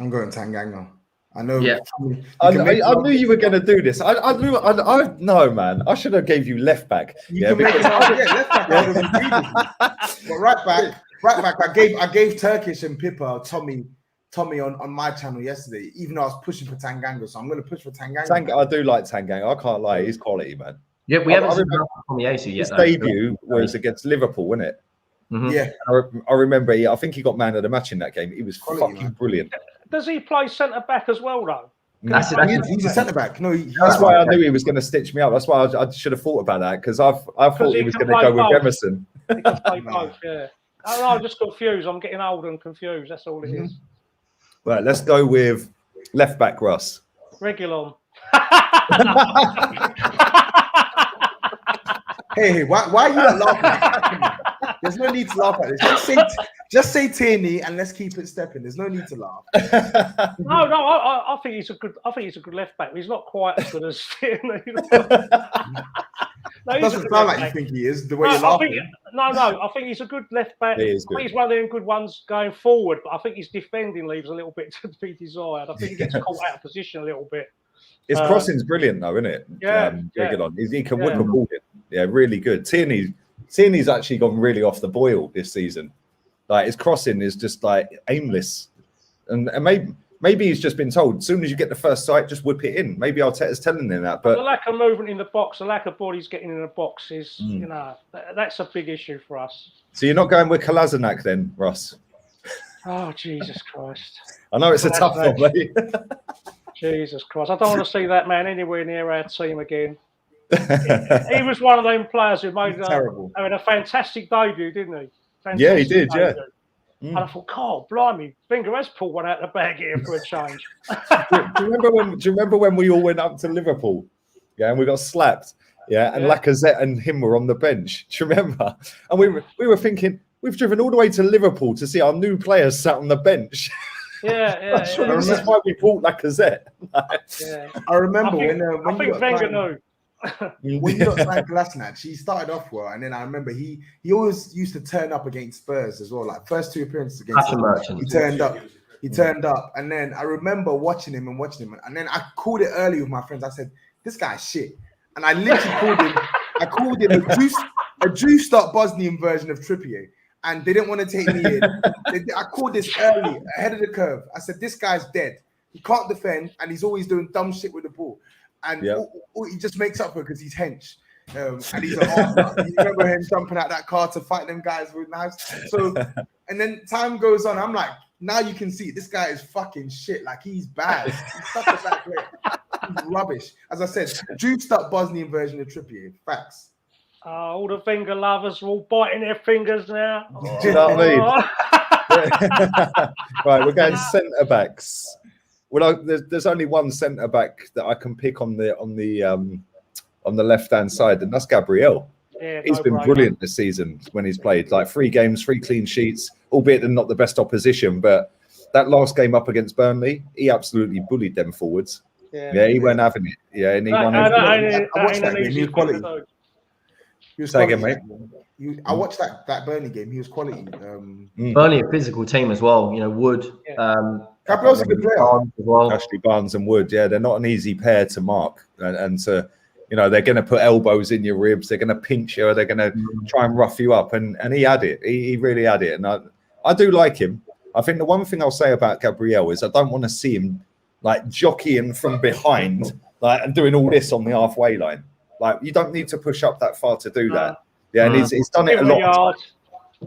I'm going Tanganga. I know. Yeah. I knew you were going to do this. I knew. No, man. I should have gave you left back. Left back. But right back. I gave Turkish and Pippa Tommy on my channel yesterday. Even though I was pushing for Tanganga, so I'm going to push for Tanganga. I do like Tanganga. I can't lie. He's quality, man. Yeah, we haven't seen Tommy Asu yet. His debut was against Liverpool, wasn't it? Mm-hmm. Yeah. I remember. I think he got man of the match in that game. He was fucking brilliant. Does he play centre back as well, though? He's a centre back. No, that's why I knew he was going to stitch me up. That's why I should have thought about that, because I thought he was going to go with Emerson. He can play both. Yeah. I'm just confused. I'm getting old and confused. That's all it is. Right, let's go with left back Russ. Regulon. Hey, why are you not laughing? There's no need to laugh at this. Just say Tierney and let's keep it stepping. There's no need to laugh. No, I think he's a good left back. He's not quite as good as Tierney. It doesn't sound like you think he is, the way you're laughing. I think he's a good left back. He is good. He's one of them good ones going forward, but I think his defending leaves a little bit to be desired. I think he gets caught out of position a little bit. His crossing's brilliant, though, isn't it? He can whip a ball in. Yeah, really good. Tierney's actually gone really off the boil this season. Like, his crossing is just like aimless, and maybe he's just been told, as soon as you get the first sight, just whip it in. Maybe Arteta's telling him that. But the lack of movement in the box, the lack of bodies getting in the box is, that's a big issue for us. So you're not going with Kolasinac then, Ross? Oh, Jesus Christ! I know it's a tough one, mate. Jesus Christ! I don't want to see that man anywhere near our team again. He was one of them players who made a fantastic debut, didn't he? Yeah, he did. Debut. Yeah. And I thought, God, blimey, Wenger has pulled one out of the bag here for a change. Do you remember when we all went up to Liverpool? Yeah, and we got slapped. Yeah, and Lacazette and him were on the bench. Do you remember? And we were thinking, we've driven all the way to Liverpool to see our new players sat on the bench. Yeah. This is why we bought Lacazette. I remember when I think Wenger knew. When you got signed Kolasinac, he started off well, and then I remember he always used to turn up against Spurs as well. Like first 2 appearances against Spurs, he turned up, and then I remember watching him, and then I called it early with my friends. I said, "This guy's shit," and I literally called him a juiced up Bosnian version of Trippier, and they didn't want to take me in. I called this early, ahead of the curve. I said, "This guy's dead. He can't defend, and he's always doing dumb shit with the ball." And he just makes up for it because he's hench. And he's a hard. You remember him jumping out that car to fight them guys with knives. So, and then time goes on. I'm like, now you can see this guy is fucking shit. Like, he's bad. He's such a bad player. He's rubbish. As I said, juiced up Bosnian version of Trippier. Facts. All the finger lovers are all biting their fingers now. Do you know what I mean? Right, we're going centre backs. Well, there's only one centre back that I can pick on the left hand side, and that's Gabriel. Yeah, he's been brilliant this season when he's played. Like 3 games, 3 clean sheets, albeit they're not the best opposition. But that last game up against Burnley, he absolutely bullied them forwards. Yeah, he went having it. Yeah, and he won. I watched that game. He was quality. Say again, mate. I watched that Burnley game. He was quality. Burnley a physical team as well. You know, Wood. Gabriel's a good player. Well. Ashley Barnes and Wood. Yeah, they're not an easy pair to mark, and to, you know, they're going to put elbows in your ribs. They're going to pinch you. They're going to try and rough you up, and he had it. He really had it, and I do like him. I think the one thing I'll say about Gabriel is I don't want to see him like jockeying from behind, like, and doing all this on the halfway line. Like, you don't need to push up that far to do that. Yeah, and he's done it a lot.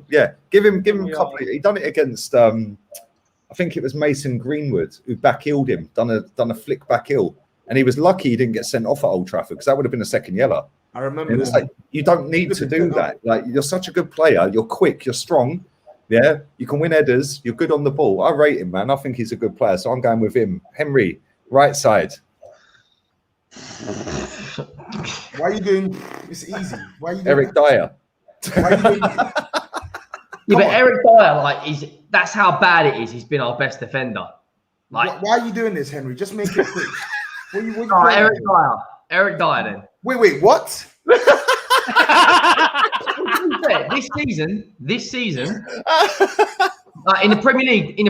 Yeah, give him a couple. He done it against I think it was Mason Greenwood who back-heeled him, done a flick back heel, and he was lucky he didn't get sent off at Old Trafford because that would have been a second yellow. I remember. And it's like, you don't need to do that. Like, you're such a good player. You're quick. You're strong. Yeah, you can win headers. You're good on the ball. I rate him, man. I think he's a good player, so I'm going with him. Henry, right side. Why are you doing? It's easy. Why are you doing Eric Dyer. Why are you doing? Yeah, but Eric Dyer, like, that's how bad it is. He's been our best defender. Like, why are you doing this, Henry? Just make it quick. What you Eric Dyer. Eric Dyer, then. Wait, what? This season, in the Premier League, this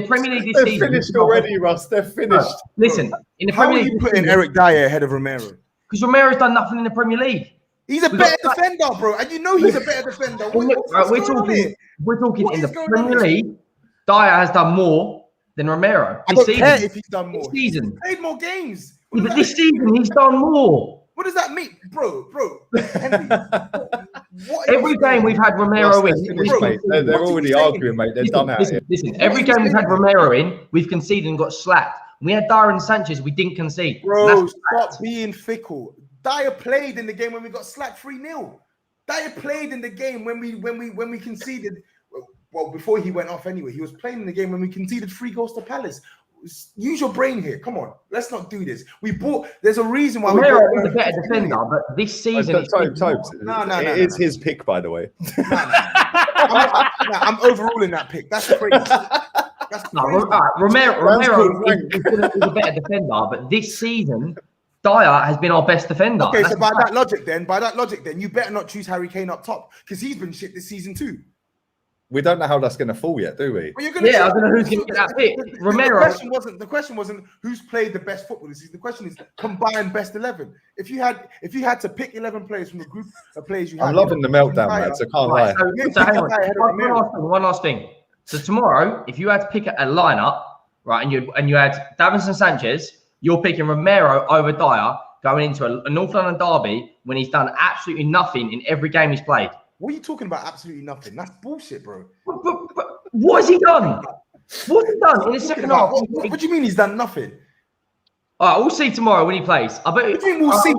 They're season, finished already, Russ. They're finished. Listen, in the how Premier are League, you putting Eric Dyer ahead of Romero? because Romero's done nothing in the Premier League. He's a better defender, bro, and you know he's a better defender. We're talking in the Premier League. Dyer has done more than Romero. I don't care if he's done more. This season, he's played more games. yeah, but this season he's done more. What does that mean, bro? Henry, Every game we've had Romero in, they're already arguing, mate. They're done out here. Listen, every game we've had Romero in, we've conceded and got slapped. We had Dyer and Sanchez, we didn't concede. Bro, stop being fickle. Dyer played in the game when we got slapped 3-0. Dyer played in the game when we conceded. Well, before he went off anyway, he was playing in the game when we conceded 3 goals to Palace. Use your brain here. Come on, let's not do this. There's a reason why Romero is a better defender, but this season it is his pick, by the way. I'm overruling that pick. That's crazy. Romero is a better defender, but this season Dyer has been our best defender. Okay, so by that logic, then you better not choose Harry Kane up top because he's been shit this season too. We don't know how that's going to fall yet, do we? Well, I don't know who's going to get that pick. Romero. The question wasn't who's played the best football this season. The question is combined best 11. If you had to pick 11 players from the group of players you had, I'm loving the meltdown, man. So can't lie. So hang on. One last thing. So tomorrow, if you had to pick a lineup, right, and you had Davinson Sanchez, you're picking Romero over Dyer going into a North London derby when he's done absolutely nothing in every game he's played. What are you talking about? Absolutely nothing. That's bullshit, bro. But what has he done? What has he done in the second half? What do you mean he's done nothing? All right, we'll see tomorrow when he plays. I bet. What do you mean we'll see?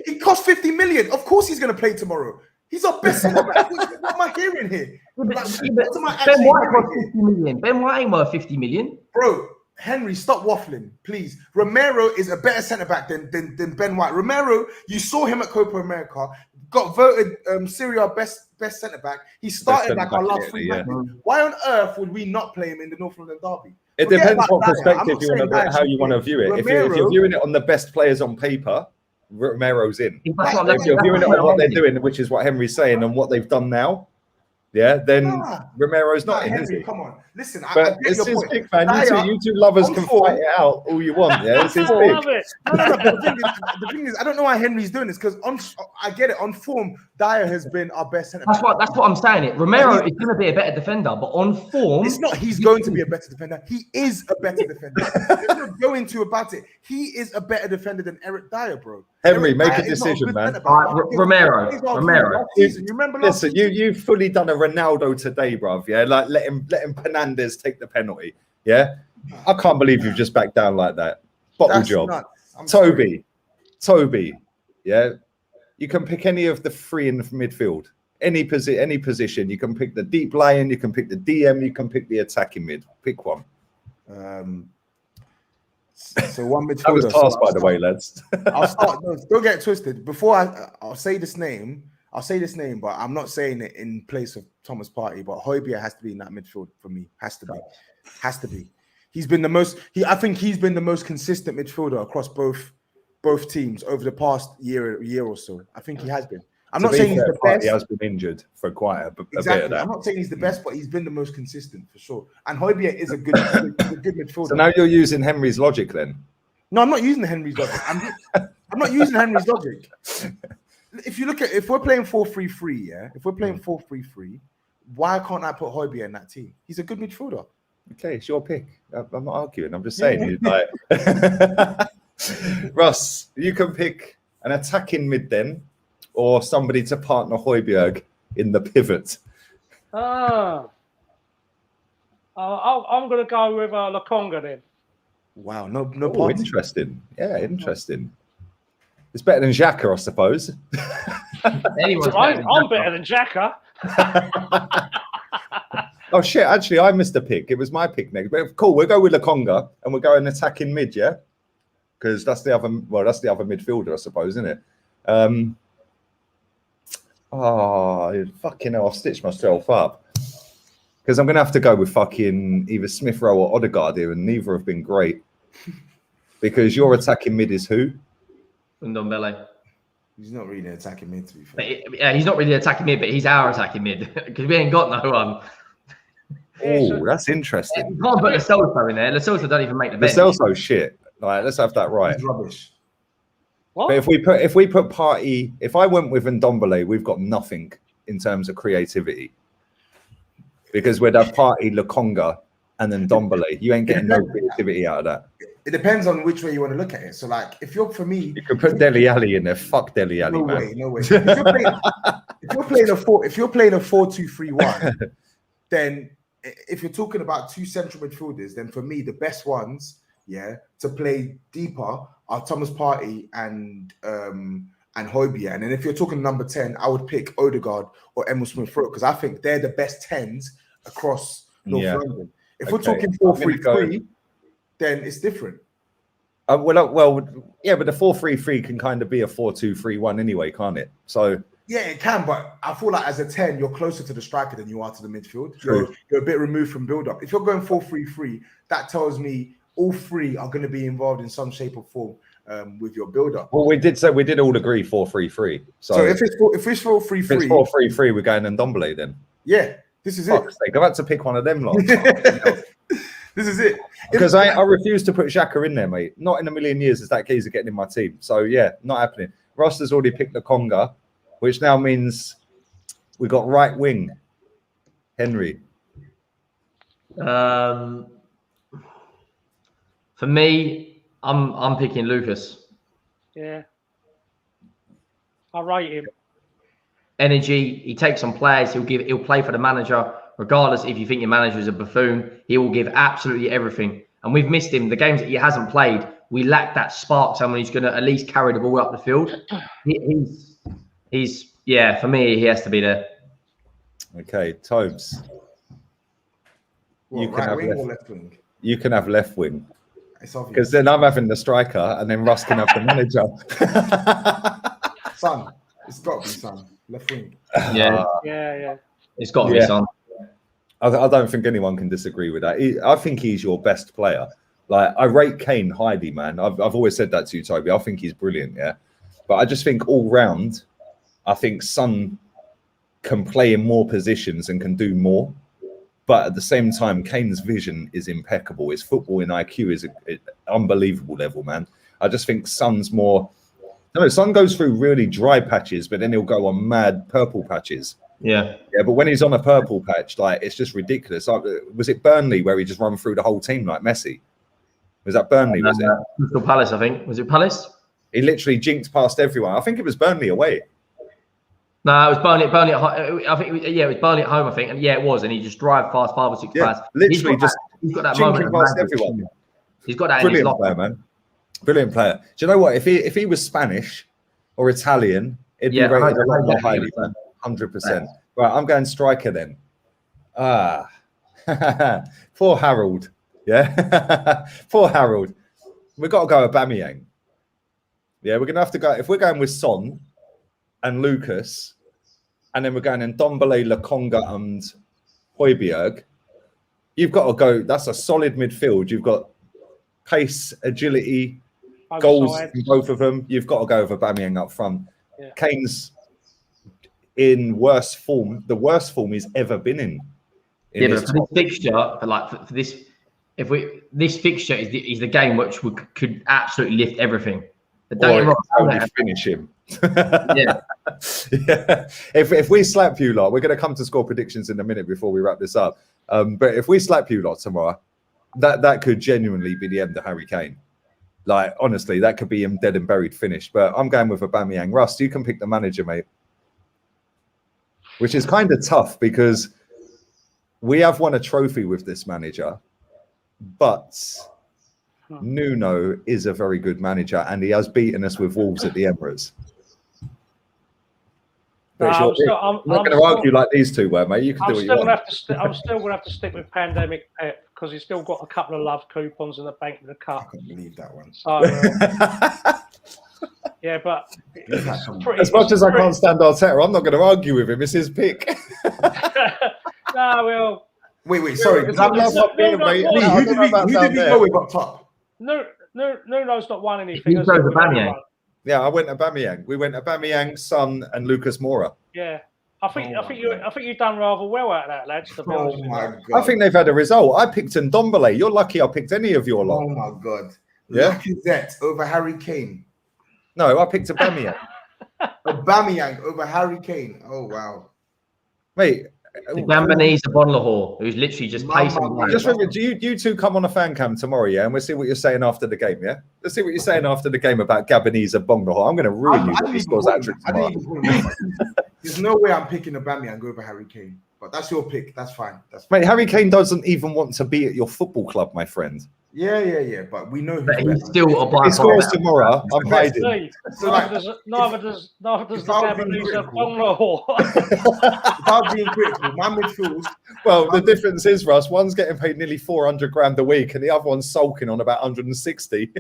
He cost 50 million. Of course he's going to play tomorrow. He's our best centre back. What am I hearing here? Ben White cost 50 million. Ben White ain't worth 50 million. Bro, Henry, stop waffling, please. Romero is a better centre back than Ben White. Romero, you saw him at Copa America, got voted Serie A best centre back. He started like our last 3 matches. Why on earth would we not play him in the North London derby? It depends what perspective how you want to view it. If you're viewing it on the best players on paper, Romero's in. If you're viewing it on what they're doing, which is what Henry's saying, and what they've done now, then Romero's not in, is he? Come on, listen. But it's his pick, man. You two lovers can fight it out all you want. Yeah, it's his pick. The thing is, I don't know why Henry's doing this because I get it. On form, Dyer has been our best centre back. That's what I'm saying. Romero is going to be a better defender, but on form, it's not. He's going to be a better defender. He is a better defender. There's no going to about it. He is a better defender than Eric Dyer, bro. Henry, make a decision, man. Romero. Listen, you've fully done a Ronaldo today, bruv. Yeah, like let him Fernandes take the penalty. Yeah, I can't believe you've just backed down like that. Bottle job. Toby. Yeah, you can pick any of the 3 in the midfield. Any position. You can pick the deep lying. You can pick the DM. You can pick the attacking mid. Pick one. So one midfielder. That was task, by the way, lads. I'll start. No, don't get twisted. Before I'll say this name. But I'm not saying it in place of Thomas Partey. But Højbjerg has to be in that midfield for me. Has to be. He's been the most. I think he's been the most consistent midfielder across both teams over the past year or so. I think he has been. I'm not saying he's the best. He has been injured for quite a bit of that. I'm not saying he's the best, but he's been the most consistent for sure. And Højbjerg is a good midfielder. So now you're using Henry's logic then? No, I'm not using Henry's logic. I'm not using Henry's logic. If we're playing 4-3-3, yeah. If we're playing 4-3-3, why can't I put Højbjerg in that team? He's a good midfielder. Okay, it's your pick. I'm not arguing. I'm just saying. Russ, you can pick an attacking mid then, or somebody to partner Højbjerg in the pivot. I'm going to go with Lokonga then. Wow, no. Interesting. Yeah, interesting. It's better than Xhaka, I suppose. Anyone's I'm better than Xhaka. Oh shit! Actually, I missed a pick. It was my pick next. But cool, we'll go with Lokonga, and we'll go and attacking mid, yeah, because that's the other. Well, that's the other midfielder, I suppose, isn't it? Oh fucking hell! I've stitched myself up because I'm gonna have to go with fucking either Smith Rowe or Odegaard here, and neither have been great. Because your attacking mid is who? Ndombele. He's not really attacking mid, to be fair. Yeah, he's not really attacking mid, but he's our attacking mid because we ain't got no one. Oh, that's interesting. You can't put Lo Celso in there. Lo Celso don't even make the bench. Lo Celso shit. Like, let's have that right. He's rubbish. What? But if we put Partey, if I went with Ndombele, we've got nothing in terms of creativity. Because we'd have Partey, Lokonga, and then Ndombele. You ain't getting no creativity out of that. It depends on which way you want to look at it. So, like, if you're for me, You could put Dele Alli in there. Fuck Dele Alli, man. No way. If you're playing a 4-2-3-1, then if you're talking about two central midfielders, then for me the best ones, to play deeper are Thomas Partey and Højbjerg. And then if you're talking number 10, I would pick Odegaard or Emil Smith-Rowe because I think they're the best 10s across North London. If we're talking 4-3-3, then it's different. Well, yeah, but the 4-3-3 can kind of be a 4-2-3-1 anyway, can't it? So yeah, it can, but I feel like as a 10, you're closer to the striker than you are to the midfield. True. You're a bit removed from build-up. If you're going 4-3-3, that tells me all three are going to be involved in some shape or form with your build-up. Well, we did all agree 4-3-3. So if it's 4-3-3, if it's 4-3-3, we're going Ndombele then. Yeah, this is it. Sake, I've had to pick one of them lot. This is it. Because I refuse to put Xhaka in there, mate. Not in a million years is that geezer getting in my team. So yeah, not happening. Ross has already picked the Conga, which now means we got right wing. Henry. For me, I'm picking Lucas. Yeah. I rate him. Energy, he takes on players, he'll play for the manager, regardless if you think your manager is a buffoon, he will give absolutely everything. And we've missed him. The games that he hasn't played, we lack that spark, someone who's going to at least carry the ball up the field. He's for me, he has to be there. Okay, Tobes. What, You can right have wing left. or left wing? You can have left wing. It's obvious. Because then I'm having the striker and then Russ can have the manager. Son, it's got to be Son. Left wing. Yeah. Yeah. It's got to be Son. I don't think anyone can disagree with that. I think he's your best player. Like, I rate Kane highly, man. I've always said that to you, Toby. I think he's brilliant, yeah. But I just think all round, I think Son can play in more positions and can do more. But at the same time, Kane's vision is impeccable. His football in IQ is an unbelievable level, man. I just think Son's more... No, Son goes through really dry patches, but then he'll go on mad purple patches. Yeah. Yeah, but when he's on a purple patch, like, it's just ridiculous. Like, was it Burnley where he just run through the whole team like Messi? Was that Burnley, was it? Crystal Palace, I think. Was it Palace? He literally jinxed past everyone. I think it was Burnley away. No, it was Burnley at home. I think it was Burnley at home, I think. And yeah, it was. And he just drive past 5 or 6 players. Literally he's got that moment jinxing past everyone. He's got that Brilliant in his player, man. Brilliant player. Do you know what? If he was Spanish or Italian, it'd be rated a lot more highly, man. 100%. Right, I'm going striker then. Poor Harold. Yeah, poor Harold. We've got to go Aubameyang. Yeah, we're gonna have to go. If we're going with Son and Lucas, and then we're going in Ndombele, Lokonga, and Højbjerg, you've got to go. That's a solid midfield. You've got pace, agility, goals in both of them. You've got to go with Aubameyang up front. Yeah. Kane's in worse form, the worst form he's ever been in. But for this fixture, for this, this fixture is the game which could absolutely lift everything. Or finish him. Yeah. If we slap you lot, we're going to come to score predictions in a minute before we wrap this up. But if we slap you lot tomorrow, that could genuinely be the end of Harry Kane. Like, honestly, that could be him dead and buried finish. But I'm going with Aubameyang. Russ, you can pick the manager, mate. Which is kind of tough because we have won a trophy with this manager, but Nuno is a very good manager and he has beaten us with Wolves at the Emirates. But it's your pick. I'm not going to argue like these two were, mate. You can do what you want. I'm still going to have to stick with Pandemic Pep because he's still got a couple of love coupons in the bank with the cup. I can't believe that one. So, yeah, but as much as I can't stand Arteta, I'm not going to argue with him. It's his pick. No, well. Wait. Sorry. Who did we go with up top? Nuno's not won anything. He chose Aubameyang. Yeah, I went Aubameyang. We went Aubameyang, Son, and Lucas Moura. Yeah, I think you've done rather well out of that, lads. To be honest with you. I think they've had a result. I picked Ndombele. You're lucky I picked any of your lot. Oh my god. Yeah. Lacazette over Harry Kane. No, I picked Aubameyang. Aubameyang over Harry Kane. Oh wow, mate. The Gambonese Bonlahor, who's literally just pacing. Just remember, you two come on a fan cam tomorrow, yeah, and we'll see what you're saying after the game, yeah. Let's see what you're saying after the game about Gabonese Bonlahor. I'm going to ruin you when he scores that trick tomorrow. There's no way I'm picking Aubameyang over Harry Kane, but that's your pick. That's fine. Mate, Harry Kane doesn't even want to be at your football club, my friend. Yeah. But we know he's still a if he scores tomorrow. I'm hiding. Neither does the Gabonese Bonlahor. Without being critical, my midfield. Well, the difference is, Russ, one's getting paid nearly 400 grand a week, and the other one's sulking on about 160.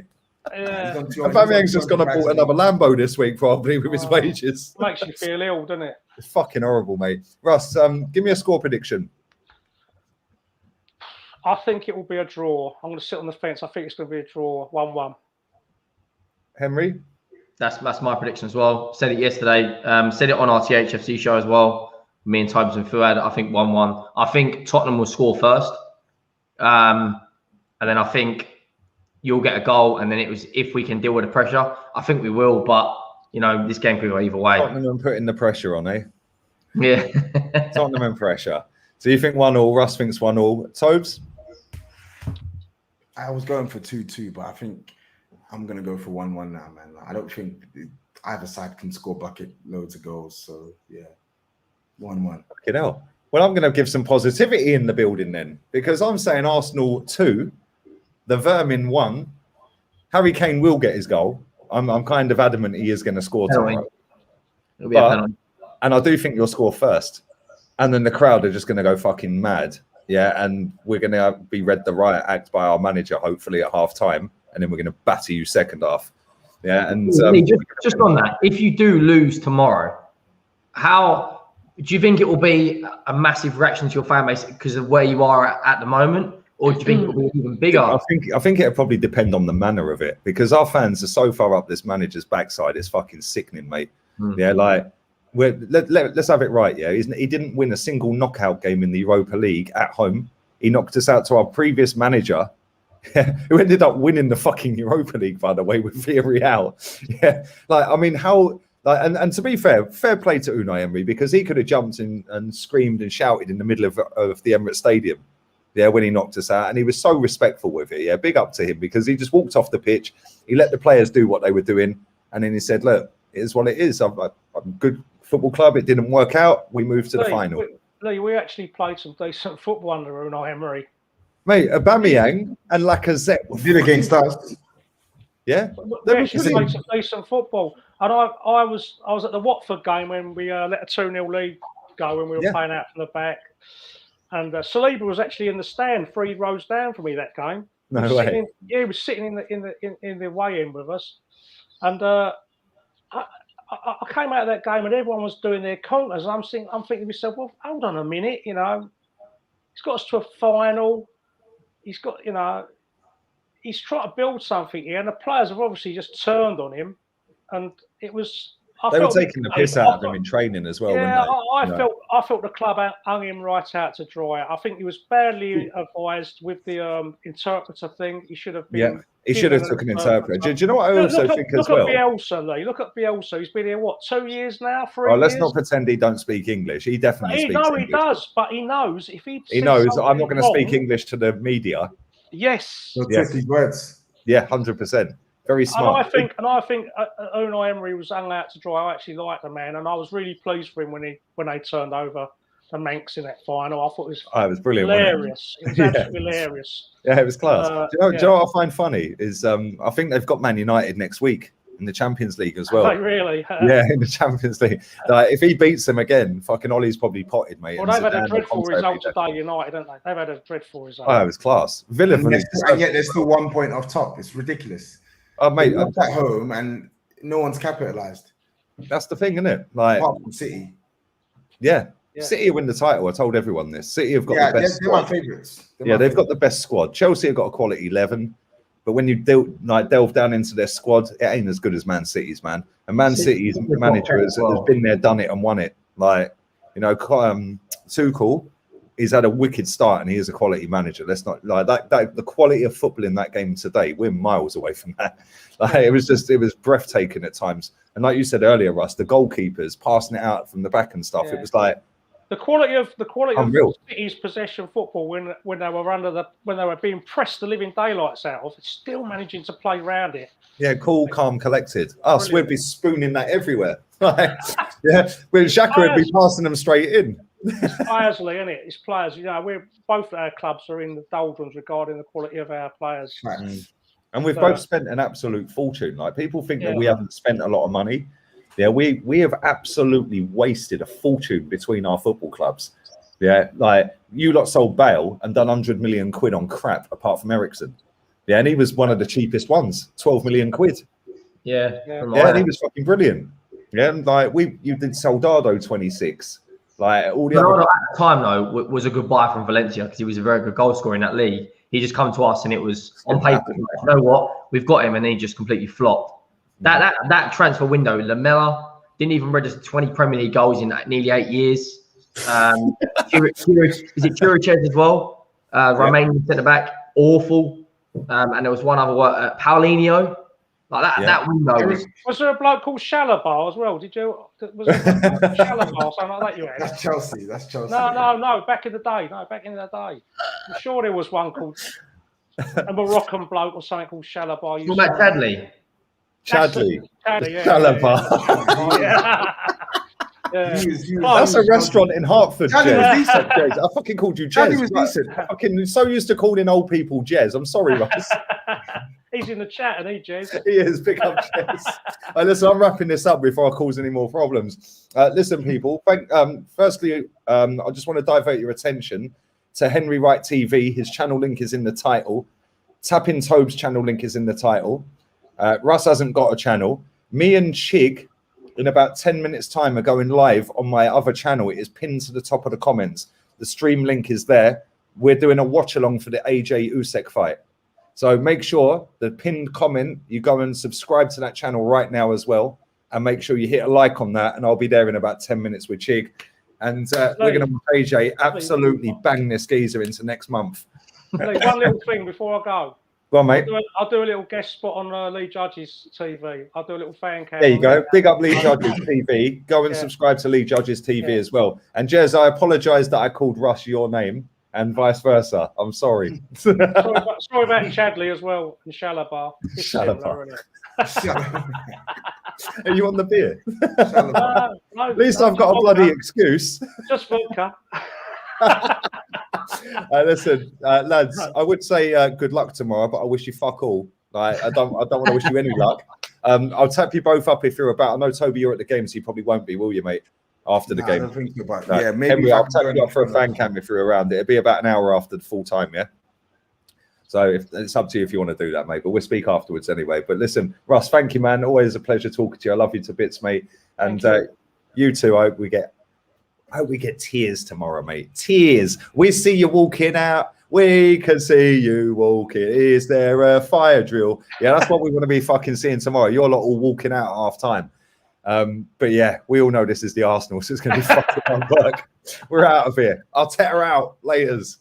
Yeah. Aubameyang's just gone and bought another Lambo this week, probably with his wages. Makes you feel ill, doesn't it? It's fucking horrible, mate. Russ, give me a score prediction. I think it will be a draw. I'm going to sit on the fence. I think it's going to be a draw, 1-1. Henry? That's my prediction as well. Said it yesterday. Said it on our THFC show as well. Me and Tybes and Fuad. I think 1-1. I think Tottenham will score first. And then I think you'll get a goal. And then it was if we can deal with the pressure. I think we will. But, you know, this game could go either way. Tottenham putting the pressure on, eh? Yeah. Tottenham and pressure. So you think 1-1. Russ thinks 1-1. Tobes? I was going for 2-2, but I think I'm going to go for 1-1 now, man. I don't think either side can score bucket loads of goals. So, yeah, 1-1. Fucking hell. Well, I'm going to give some positivity in the building then, because I'm saying Arsenal 2, the Vermin 1. Harry Kane will get his goal. I'm kind of adamant he is going to score tomorrow. And I do think you'll score first. And then the crowd are just going to go fucking mad. Yeah, and we're going to be read the riot act by our manager, hopefully at half time, and then we're going to batter you second half. Yeah, and just on that, if you do lose tomorrow, how do you think it will be a massive reaction to your fan base because of where you are at the moment, or do you think it will be even bigger? I think it'll probably depend on the manner of it, because our fans are so far up this manager's backside, it's fucking sickening, mate. Yeah, like. Let's have it right, yeah. He didn't win a single knockout game in the Europa League at home. He knocked us out to our previous manager, who ended up winning the fucking Europa League, by the way, with Villarreal. Yeah, like I mean, how? Like, and to be fair play to Unai Emery, because he could have jumped in and screamed and shouted in the middle of the Emirates Stadium, yeah, when he knocked us out, and he was so respectful with it. Yeah, big up to him, because he just walked off the pitch, he let the players do what they were doing, and then he said, "Look, it is what it is. I'm good." Football club, it didn't work out. We moved to the final. We actually played some decent football under Unai Emery. Mate, Aubameyang and Lacazette did against us. Yeah, we actually played some decent football. And I was at the Watford game when we let a 2-0 lead go when we were playing out from the back. And Saliba was actually in the stand 3 rows down from me that game. No way. He was sitting in the weigh-in with us. And I came out of that game and everyone was doing their counters. I'm thinking to myself, well, hold on a minute, you know, he's got us to a final. He's got, you know, he's trying to build something here, and the players have obviously just turned on him. And it was. They were taking the piss out of him in training as well. Yeah, I felt the club hung him right out to dry. I think he was badly advised with the interpreter thing. He should have been. Yeah, he should have took an interpreter. Do you know what I also think as well? Look at Bielsa, Lee. Look at Bielsa. He's been here, what, 2 years now? 3 years? Let's not pretend he don't speak English. He definitely speaks English. He does, but he knows if he knows I'm not going to speak English to the media. Yes. Words. Yeah, 100%. Very smart. And I think Unai Emery was hung out to dry. I actually liked the man, and I was really pleased for him when they turned over the Manx in that final. I thought it was brilliant. Hilarious. It was absolutely hilarious. Yeah, it was class. Do you know what I find funny is I think they've got Man United next week. in the Champions League as well. Oh, really? Yeah, in the Champions League. Like, if he beats them again, fucking Ollie's probably potted, mate. Well, they've had a dreadful result today, United, haven't they? They've had a dreadful result. Oh, it was class. Villa, and yet they're still 1 point off top. It's ridiculous. Oh, mate, at home and no one's capitalised. That's the thing, isn't it? Like, apart from City. Yeah. City win the title. I told everyone this. City have got the best they're squad. My favourites. They've got the best squad. Chelsea have got a quality 11, but when you delve down into their squad, it ain't as good as Man City's, man. And Man City's manager has been there, done it, and won it. Like, you know, Tuchel, he's had a wicked start, and he is a quality manager. Let's not like that. The quality of football in that game today, we're miles away from that. Like, it was breathtaking at times. And like you said earlier, Russ, the goalkeepers passing it out from the back and stuff. It was like. The quality of unreal. City's possession football when they were being pressed the living daylights out of, still managing to play around it. Yeah, cool, calm, collected. Us, we'd be spooning that everywhere. Like, yeah, when Xhaka would be passing them straight in. It's players-ly, isn't it? It's players. You know, we're both our clubs are in the doldrums regarding the quality of our players. And we've both spent an absolute fortune. Like, people think that we haven't spent a lot of money. Yeah, we have absolutely wasted a fortune between our football clubs. Yeah, like, you lot sold Bale and done 100 million quid on crap apart from Eriksen. Yeah, and he was one of the cheapest ones, 12 million quid. Yeah, and he was fucking brilliant. Yeah, and like you did Soldado 26. Like, all the other... at the time though was a good buy from Valencia because he was a very good goal scorer in that league. He just come to us and it was on paper. You know what? We've got him, and he just completely flopped. That transfer window, Lamela didn't even register 20 Premier League goals in nearly 8 years. Is it Churichez as well? Romanian centre back, awful. And there was one other word, Paulinho. Like that. That window was there a bloke called Shalabar as well? Was there Shalabar, something like that? You had? That's Chelsea. No. Back in the day. I'm sure there was one called a Moroccan bloke or something called Shalabar. What about Chadley? Chadley. Shalabar. That's a restaurant in Hertford, Jez. I fucking called you Jez. He was decent. Fucking so used to calling old people Jez. I'm sorry, Russ. He's in the chat, isn't he, Jez? He is. Pick up Jez. Listen, I'm wrapping this up before I cause any more problems. Listen, people. Firstly, I just want to divert your attention to Henry Wright TV. His channel link is in the title. Tapping Tobe's channel link is in the title. Russ hasn't got a channel. Me and Chig, in about 10 minutes' time, are going live on my other channel. It is pinned to the top of the comments. The stream link is there. We're doing a watch-along for the AJ Usyk fight. So make sure the pinned comment, you go and subscribe to that channel right now as well. And make sure you hit a like on that. And I'll be there in about 10 minutes with Chig. And we're going to make AJ absolutely bang this geezer into next month. One little thing before I go. Go on, mate. I'll do a little guest spot on Lee Judge's TV. I'll do a little fan cam. There you go. Big up Lee Judge's TV. Go and subscribe to Lee Judge's TV as well. And Jez, I apologise that I called Russ your name and vice versa. I'm sorry. sorry about Chadley as well and Shalabar. Are you on the beer? No, at least I've got a bloody excuse. Just vodka. Listen, lads, I would say good luck tomorrow, but I wish you fuck all. Like, I don't want to wish you any luck. I'll tap you both up if you're about. I know, Toby, you're at the game, so you probably won't be, will you, mate? After the game. I don't think about that. Yeah, maybe Henry, I'll tap you up for a fan cam if you're around. It'll be about an hour after the full time, yeah? So it's up to you if you want to do that, mate. But we'll speak afterwards anyway. But listen, Russ, thank you, man. Always a pleasure talking to you. I love you to bits, mate. And you too. I hope we get tears tomorrow, mate. Tears. We see you walking out. We can see you walking. Is there a fire drill? Yeah, that's what we want to be fucking seeing tomorrow. You're lot all walking out at half time. But yeah, we all know this is the Arsenal, so it's going to be fucking hard work. We're out of here. I'll tear out. Laters.